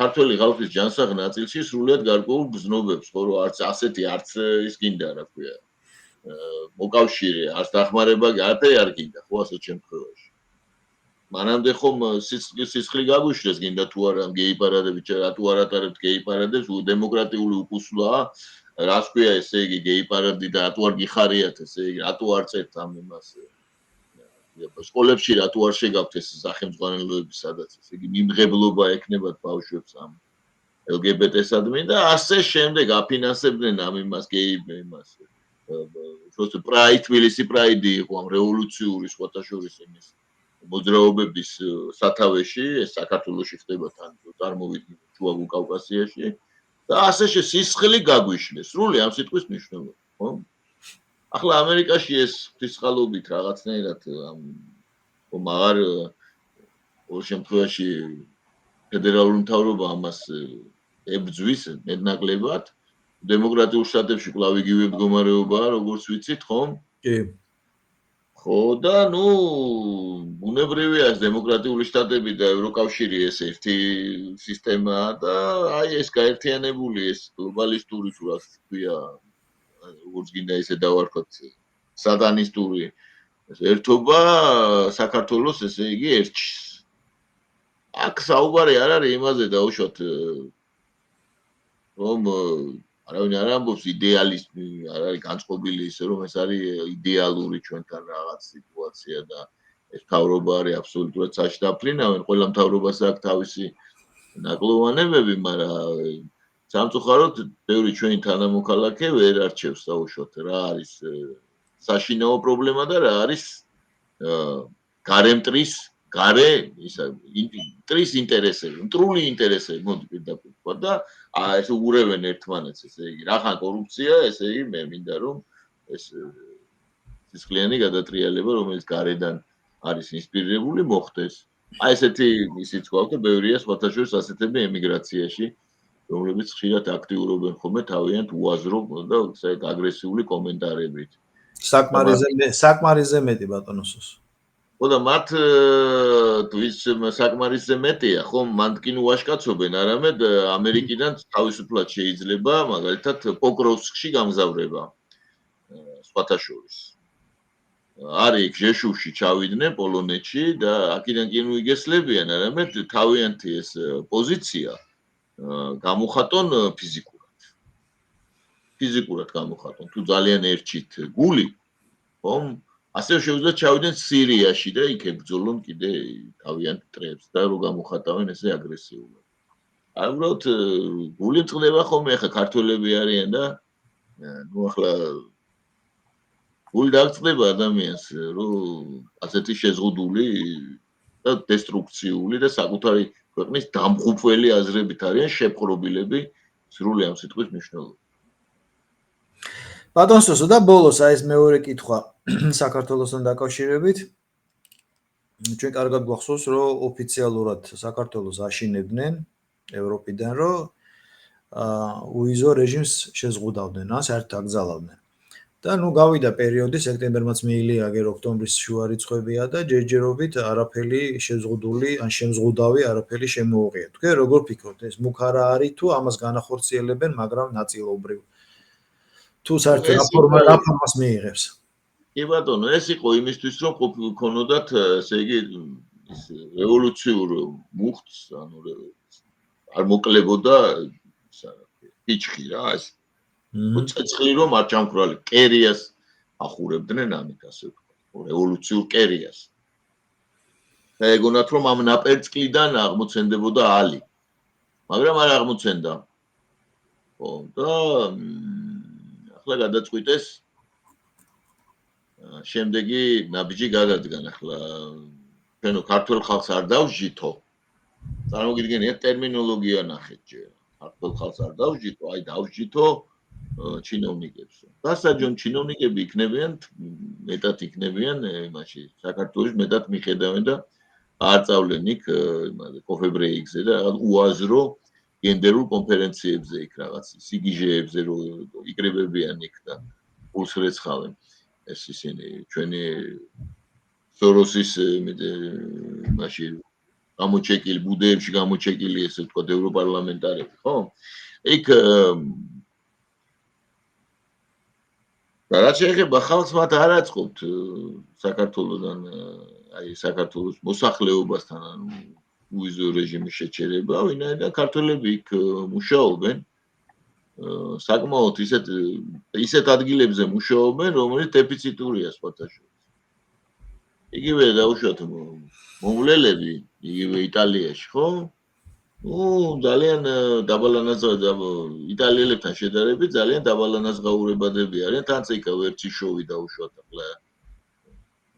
B: ქართველი ხალხის ჯანსაღ ნაწილში სრულიად გარკვეულ გზნობებს, ხო, რომ არც ის გინდა, რა ქვია, მოკავშირე, არც დახმარება, არაფერი არ გინდა, ხო, ასეთ შემთხვევაში. მანამდე ხომ სისხლი გაგვიშლეს, გინდა თუ არა გეი პარადებით, რატო არ ატარებთ გეი პარადებს, დემოკრატიული უკუსლაა, რას ქვია ესე იგი გეი პარადი და რატო არ გიხარიათ ესე იგი, რატო არ წერთ ამ იმას სკოლებში რატო არ შეგავთ ეს სახელმძღვანელოები, სადაც ესე იგი მიმღებლობა ექნებათ ბავშვებს ამ LGBT-სადმი და ასე შემდეგ აფინანსებდნენ ამ იმას გეი იმას. უბრალოდ პრაიდ, თბილისი პრაიდი იყო ამ რევოლუციური სხვათა შორის იმის მოძრაობების სათავეში, ეს საქართველოში ხდება თან წარმოვიდგინე შუა კავკასიაში და ასე სისხლი გაგვიშლეს, სრული ამ სიტყვის მნიშვნელობა, ხო? ახლა ამერიკაში ეს ღვთისმსხალობით რაღაცნაირად მაგარ ორ შემთხვევაში ფედერალური მთავრობა ამას ებძვის მეტნაკლებად დემოკრატიულ შტატებში კვლავ იგივე მდგომარეობაა, როგორც ვიცით, ხო?
A: კი.
B: ხო და ნუ ბუნებრივია ეს დემოკრატიული შტატები და ევროკავშირი ეს ერთი სისტემაა და აი ეს გაერთიანებული ეს გლობალისტური თუ რა ქვია როგორც გინდა ისე დავარქვათ სატანისტური ერთობა საქართველოს ესე იგი ერჩის. აქ საუბარი არ არის იმაზე დაუშვათ რომ არავინ არ ამბობს იდეალიზმი, არ არის განწყობილი ისე რომ ეს არის იდეალური ჩვენთან რაღაც სიტუაცია და ეს მთავრობა არის აბსოლუტურად საშტაფლინავენ, ყველა მთავრობას აქვს თავისი ნაკლოვანებები, მაგრამ სამწუხაროდ ბევრი ჩვენი თანამოქალაქე ვერ არჩევს დაუშვათ რა არის საშინაო პრობლემა და რა არის გარემტრის გარე ისა მტრის ინტერესები, მტრული ინტერესები მოდი პირდაპირ ვთქვა და ეს უღურებენ ერთმანეთს, ესე იგი, რახან კორუფცია, ესე იგი, მე მინდა რომ ეს სისხლიანი გადატრიალება, რომელიც გარედან არის ინსპირირებული, მოხდეს. აი ესეთი ისიც გვაქვს და ბევრია სხვათა შორის ასეთები ემიგრაციაში, რომლებიც ხშირად აქტიურობენ ხოლმე თავიანთ უაზრო და აგრესიული კომენტარებით.
A: საკმარისზე მეტი ბატონოსოს.
B: ხო და მათ ვის საკმარისზე მეტია, ხო, მან კი ნუ ვაშკაცობენ, არამედ ამერიკიდან თავისუფლად შეიძლება, მაგალითად, პოკროვსკში გამგზავრება სხვათა შორის. არის ჟეშუვში ჩავიდნენ პოლონეთში და აქედან კი ნუ იგესლებიან, არამედ თავიანთი ეს პოზიცია გამოხატონ ფიზიკურად. ფიზიკურად გამოხატონ, თუ ძალიან ერჩით გული, ხომ? ასევე შეუძლიათ ჩავიდნენ სირიაში და იქ ებრძოლონ კიდე თავიანთ წრეებს და რო გამოხატავენ ესე აგრესიულად. აი უბრალოდ გული წყდება ხოლმე, ახლა ქართველები არიან და ნუ ახლა გული დაგწყდება ადამიანს, რომ ასეთი შეზღუდული და დესტრუქციული და საკუთარი ქვეყნის დამღუპველი აზრებით არიან შეპყრობილები სრული ამ სიტყვის მნიშვნელობით.
A: ბატონსო და ბოლოს აი ეს მეორე კითხვა საქართველოსთან დაკავშირებით. ჩვენ კარგად გვახსოვს, რომ ოფიციალურად საქართველოს აშინებდნენ ევროპიდან, რომ უიზო რეჟიმს შეზღუდავდნენ, საერთოდ აკრძალავდნენ. და ნუ გავიდა პერიოდი, სექტემბერმაც მიილიაგე, ოქტომბრის შუა რიცხვებია და ჯერჯერობით არაფერი შეზღუდული, ან შემზღუდავი არაფერი შემოუღია. თქვენ როგორ ფიქრობთ, ეს მუქარა არის თუ ამას განახორციელებენ, მაგრამ ნაწილობრივ? თუ საერთოდ რაფორმას მიიღებს.
B: კი ბატონო, ეს იყო იმისთვის, რომ გქონოდათ, ესე იგი, რევოლუციურ მუხტს, ანუ არ მოკლებოდა ფიჩხი რა, ეს უცეცხლი რომ არ ჯამქრალი კერიას ახურებდნენ ამით, ასე ვთქვათ, რევოლუციურ კერიას. და ეგონათ რომ ამ ნაპერწკლიდან აღმოცენდებოდა ალი. მაგრამ არ აღმოცენდა. ხო, და ახლა გადაწყვიტეს შემდეგი ნაბიჯი გადადგან ახლა ჩვენო ქართულ ხალხს არ დავსჯითო. წარმოგიდგენიათ ტერმინოლოგია ნახეთ ჯერ. ქართულ ხალხს არ დავსჯითო, აი დავსჯითო ჩინოვნიკებს. დასაჯონ ჩინოვნიკები იქნებიან, მეტად იქნებიან იმაში, საქართველოს მეტად მიხედავენ და არ წავლენ იქ კოფე ბრეიკზე და რაღაც უაზრო გენდერულ კონფერენციებზე იქ რაღაც სიგიჟეებზე რო იკრებებიან იქ და პულს რეცხავენ. ეს ისინი ჩვენი სოროსის იმაში გამოჩეკილი ბუდეებში გამოჩეკილი ესე ვთქვათ ევროპარლამენტარები, ხო? იქ რაც შეეხება ხალხს მათ არ აწყობთ საქართველოსთან აი საქართველოს მოსახლეობასთან ანუ უვიზო რეჟიმის შეჩერება, ვინაიდან ქართველები იქ მუშაობენ საკმაოდ ისეთ ადგილებზე მუშაობენ, რომელიც დეფიციტურია სხვათა შორის. იგივე დაუშვათ მომვლელები, იგივე იტალიაში, ხო? ძალიან იტალიელებთან შედარებით ძალიან დაბალანაზღაურებადები არიან, თან წიკა ვერჩიშოვი დაუშვათ ახლა.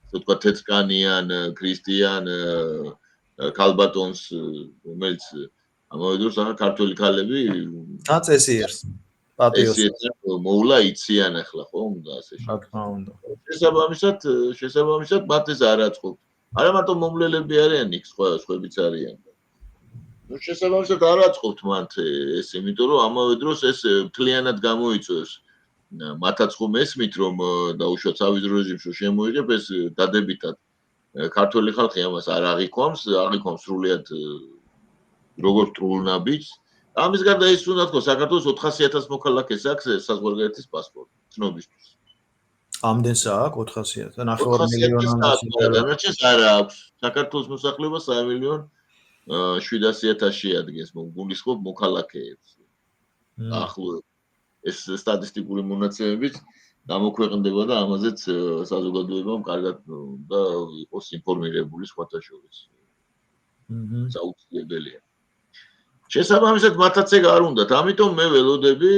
B: ასე ვთქვათ თეწკანიან, ქრისტიან ქალბატონს, რომელიც ამავე დროს ახლა ქართველი ქალები
A: აწესიერს პატრიოტს.
B: მოვლა იციან ახლა, ხო? და ასე
A: შეგ.
B: შესაბამისად მათ ეს არ აწყობთ. არა მარტო მომვლელები არიან იქ, სხვებიც არიან. ნუ შესაბამისად არ აწყობთ მათ ეს, იმიტომ რომ ამავე დროს ეს მთლიანად გამოიწვევს. მათაც ხომ ესმით რომ დაუშვათ სავიზრო რეჟიმში შემოიღებ ეს დადებითად ქართველი ხალხი ამას არ აღიქვამს სრულიად როგორც ტრულნაბიჯს. ამის გარდა ის უნდა თქო საქართველოს 400,000 მოქალაქეს აქვს საზღვარგარეთის პასპორტი ცნობისთვის.
A: ამდენს აქვს 400,000 და 9 მილიონი
B: დანარჩენს არ აქვს. საქართველოს მოსახლეობა 3,700,000 ადგენს გულისხმობ მოქალაქეებს. ახლო ეს სტატისტიკური მონაცემებიც გამოქვეყნდება და ამაზეც საზოგადოებამ კარგად და იყოს ინფორმირებული სხვათა შორის. საუცხოელია. შესაბამისად მათაც ეგ არ უნდათ. ამიტომ მე ველოდები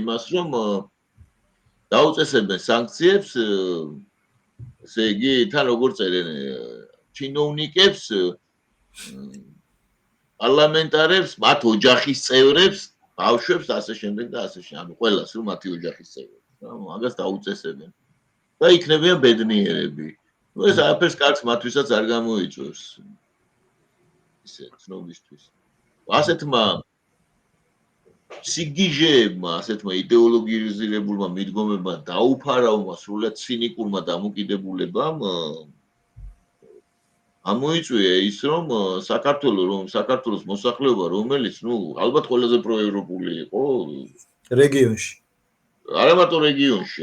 B: იმას რომ დაუწესებენ სანქციებს, ესე იგი თან როგორ წერენ ჩინოვნიკებს, პარლამენტარებს, მათ ოჯახის წევრებს, ბავშვებს ასე შემდეგ და ასე შემდეგ. ანუ ყველას რომ მათი ოჯახის წევრები. მაგას დაუწესებენ. და იქნებიან ბედნიერები. ნუ ეს არაფერს კარგს მათთვისაც არ გამოიწვევს. ისე ცნობისთვის. ასეთმა სიგიჟეებმა, ასეთმა იდეოლოგიზირებულმა მიდგომებმა დაუფარავმა სრულად ცინიკურმა დამოკიდებულებამ ამოიწვია ის რომ საქართველოს მოსახლეობა რომელიც ნუ ალბათ ყველაზე პროევროპული იყო
A: რეგიონში.
B: არა მარტო რეგიონში,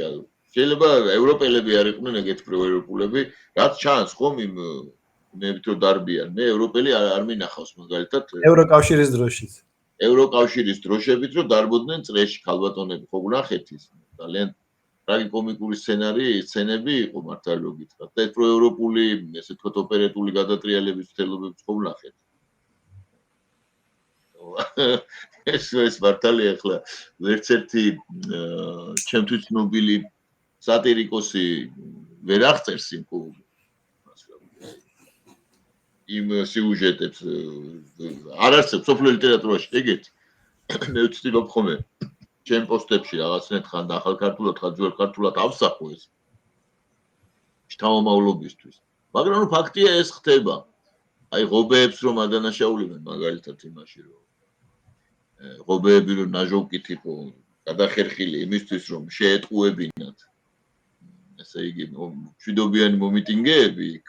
B: შეიძლება ევროპელები არ იყვნენ ეგეთ პროევროპულები, რაც ჩანს ხომ იმ ნებით რომ დარბიან. მე ევროპელი არ მინახავს მაგალითად
A: ევროკავშირის დროშით.
B: ევროკავშირის დროშებით რომ დარბოდნენ წრეში ქალბატონები, ხო გნახეთ ის ძალიან ტრაგიკომიკური სცენები იყო მართალი რომ გითხრათ. და ეს პროევროპული, ესე ვთქვათ, ოპერეტული გადატრიალების ცდილობებს ხო ვნახეთ. ეს მართალი ახლა ვერც ერთი ჩემთვის ცნობილი სატირიკოსი ვერ აღწერს იმ სიუჟეტებს არ არსებობს სოფლიო ლიტერატურაში ეგეთი. მე ვცდილობ ხოლმე ჩემ პოსტებში რაღაცნაირად ხან ახალ ქართულად, ხან ძველ ქართულად ავსახო ეს შთამომავლობისთვის. მაგრამ ნუ ფაქტია ეს ხდება. აი ღობეებს რომ ადანაშაულებენ მაგალითად იმაში რომ ღობეები რომ ნაჟოვკით იყო გადახერხილი იმისთვის რომ შეეტყუებინათ ესე იგი მშვიდობიანი მომიტინგეები იქ.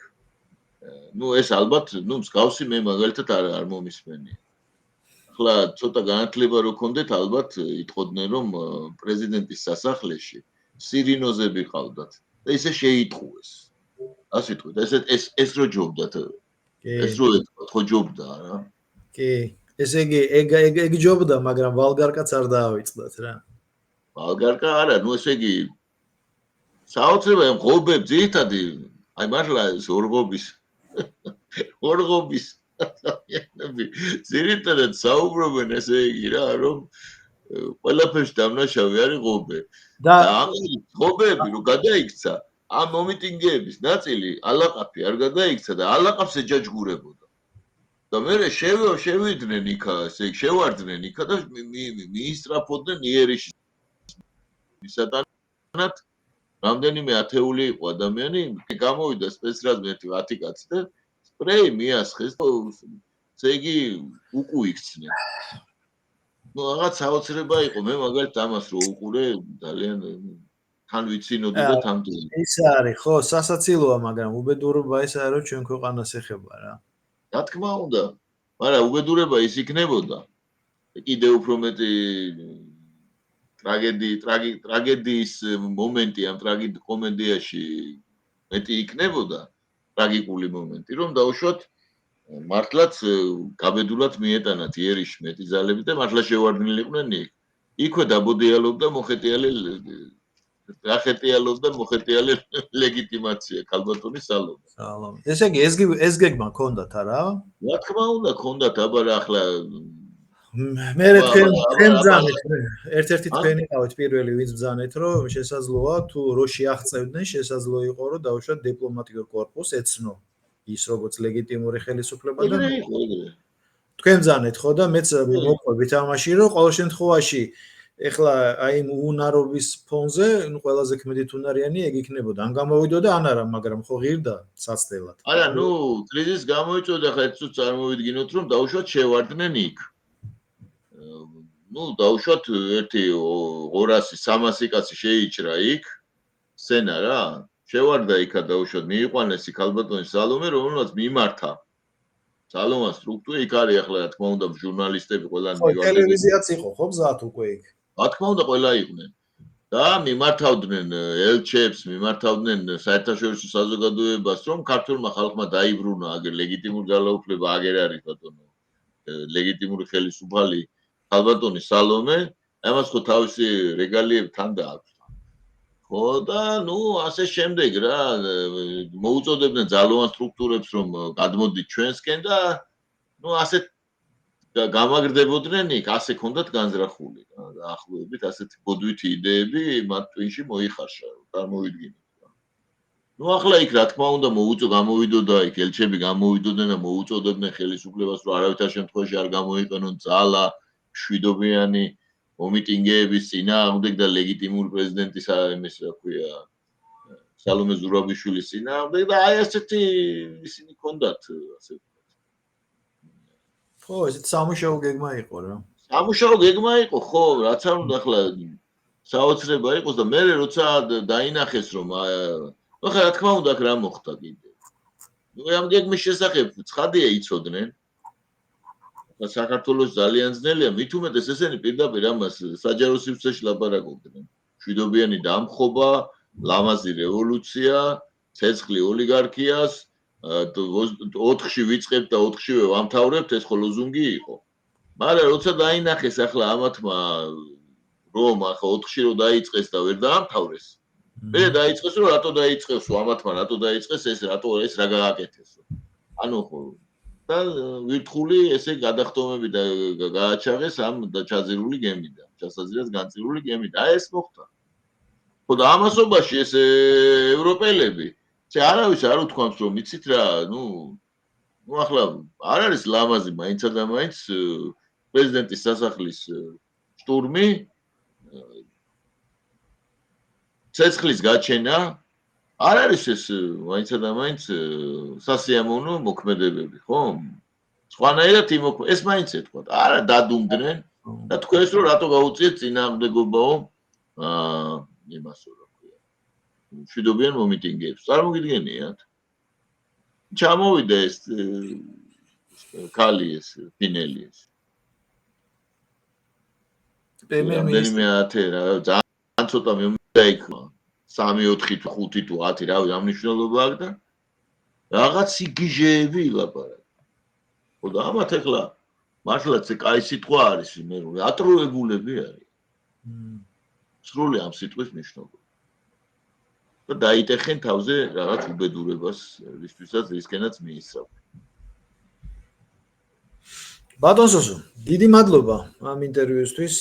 B: ნუ ეს ალბათ ნუ მსგავსი მე მაგალითად არ მომისმენია. ახლა ცოტა განათლება რო ქონდეთ ალბათ იტყოდნენ რომ პრეზიდენტის სასახლეში სირინოზები ყავდათ და ისე შეიტყუეს. ასე თქვით, ეს რო ჯობდათ. ეს რო ეთქვათ, ხო ჯობდა რა.
A: კი, ესე იგი ეგ ჯობდა, მაგრამ ვალგარკაც არ დაავიწყდათ რა.
B: ვალგარკა არა, ნუ ესე იგი საოცრებაა ღობებ ძირითადი, აი მართლა ეს ორღობის ძირითადად საუბრობენ ესე იგი რა, რომ ყველაფერში დამნაშავე არის ღობე. და ამის ღობეები რო გადაიქცა, ამ მომიტინგეების ნაწილი ალაყაფი არ გადაიქცა და ალაყაფს ეჯაჯგურებოდა. და მერე შევიდნენ იქა, ესე იგი შევარდნენ იქა და მიისწრაფოდნენ იერიშის მისატანად რამდენიმე ათეული იყო ადამიანი, გამოვიდა სპეცრაზმი ერთი 10 კაცი და სპრეი მიასხეს და ესე იგი უკუიქცნენ. ნუ რაღაც საოცრება იყო, მე მაგალითად ამას რო უყურე, ძალიან თან ვიცინოდი და თან დიოდი.
A: ის არის, ხო, სასაცილოა, მაგრამ უბედურება ის არის, რომ ჩვენ ქვეყანას ეხება რა.
B: რა თქმა უნდა, მაგრამ უბედურება ის იქნებოდა. კიდევ უფრო მეტი ტრაგედიის მომენტი ამ ტრაგიკ კომედიაში მეტი იქნებოდა, ტრაგიკული მომენტი, რომ დაუშვათ მართლაც გაბედულად მიეტანათ იერიში მეტი ძალები და მართლა შევარდნილიყვნენ იქ. იქვე დაბოდიალობდა მოხეტიალობდა ლეგიტიმაცია ქალბატონის სალომე.
A: ესე იგი ეს გეგმა ქონდათ არა?
B: რა თქმა უნდა ქონდათ, აბა რა ახლა
A: მე თქვენ ბძანეთ, ერთ-ერთი თქვენი ყავით პირველი ვინც ბძანეთ, რომ შესაძლოა თუ რო შეაღწევდნენ, შესაძლოა იყო რომ დაუშვათ დიპლომატიურ კორპუსს ეცნო ის როგორც ლეგიტიმური ხელისუფლება და თქვენ ბძანეთ ხო და მეც მოყვებით ამაში რომ ყოველ შემთხვევაში ეხლა აი უნარობის ფონზე ნუ ყველაზე ქმედით უნარიანი ეგ იქნებოდა ან გამოვიდოდა ან არა მაგრამ ხო ღირდა საცდელად
B: არა ნუ კრიზის გამოიწვევდა ხა ერთს წარმოვიდგინოთ რომ დაუშვათ შევარდნენ იქ ნუ დაუშვათ ერთი 200-300 კაცი შეიჭრა იქ სცენა რა შევარდა იქა დაუშვათ მიიყვანეს იქ ქალბატონის სალომე რომელსაც მიმართა სალომას სტრუქტურა იქ არის ახლა რა თქმა უნდა ჟურნალისტები ყველანი
A: მივარდნენ ტელევიზიაც იყო ხო მზად უკვე იქ
B: რა თქმა უნდა ყველა იყვნენ და მიმართავდნენ ელჩებს მიმართავდნენ საერთაშორისო საზოგადოებას რომ ქართულმა ხალხმა დაიბრუნა აგერ ლეგიტიმური ძალაუფლება აგერ არის ბატონო ლეგიტიმური ხელისუფალი ქალბატონის სალომე ამას ხო თავისი რეგალიები თან დააქვს ხო და ნუ ასე შემდეგ რა მოუწოდებდნენ ძალოვან სტრუქტურებს რომ გადმოდით ჩვენსკენ და ნუ ასე გამაგრდებოდნენ იქ ასე ქონდათ განზრახული რა დაახლოებით ასეთი ბოდვითი იდეები მათ ტვინში მოიხარშა წარმოვიდგინეთ რა ნუ ახლა იქ რა თქმა უნდა გამოვიდოდა იქ ელჩები გამოვიდოდნენ და მოუწოდებდნენ ხელისუფლებას რომ არავითარ შემთხვევაში არ გამოიყენონ ძალა შვიდობიანი მომიტინგეების წინააღმდეგ და ლეგიტიმური პრეზიდენტის იმის რა ქვია სალომე ზურაბიშვილის წინააღმდეგ და აი ასეთი ისინი ქონდათ ასე
A: ხო, ესეც სამუშაო გეგმა იყო რა.
B: სამუშაო გეგმა იყო, ხო, რაც არ უნდა ახლა საოცრება იყოს და მე როცა დაინახეს რომ ნუ ხა რა თქმა უნდა აქ რა მოხდა კიდე. ნუ ამ გეგმის შესახებ ცხადია იცოდნენ. საქართველოს ძალიან ძნელია, მით უმეტეს ესენი პირდაპირ ამას საჯარო სივრცეში ლაპარაკობდნენ. შვიდობიანი დამხობა, ლამაზი რევოლუცია, ცეცხლი ოლიგარქიას 4-ში ვიწყებთ და 4-შივე ვამთავრებთ, ეს ხო ლოზუნგი იყო. მაგრამ როცა დაინახეს ახლა ამათმა რომ ახლა 4-ში რო დაიწყეს და ვერ დაამთავრეს. მე დაიწყეს რომ რატო დაიწყეს, ამათმა რატო დაიწყეს ეს, რატო ეს რა გააკეთეს. ანუ ხო და ვირთხული ესე გადახტომები და გააჩაღეს ამ ჩაძირული გემიდან, ჩასაზრდას განწირული გემიდან. აი ეს მოხდა. ხო და ამასობაში ეს ევროპელები ცე არავის არ უთქვამს რომ იცით რა ნუ ახლა არ არის ლამაზი მაინცა და მაინც პრეზიდენტის სასახლის შტურმი ცეცხლის გაჩენა არ არის ეს მაინცა და მაინც სასიამოვნო მოქმედებები ხო სხვანაირად ეს მაინც ეთქვა არა დადუმდნენ და თქვენს რომ რატო გაუწიეთ წინააღმდეგობაო იმასო შვიდობიან მომიტინგეებს. წარმოგიდგენიათ? ჩამოვიდა ეს ქალი ეს ფინელი ეს. რამდენიმე ათე რა ძალიან ცოტა მომენტი იქ 3, 4 თუ 5 თუ 10 რავი ამ მნიშვნელობა აქვს და რაღაც იგიჟეები ილაპარაკ. ხო და ამათ ეხლა მართლაც კაი სიტყვა არის მე ატრულებულები არის. სრული ამ სიტყვის მნიშვნელობა. და დაიტეხენ თავზე რაღაც უბედურებას, რისთვისაც რისკენაც მიისწავენ.
A: ბატონ სოსო, დიდი მადლობა ამ ინტერვიუსთვის.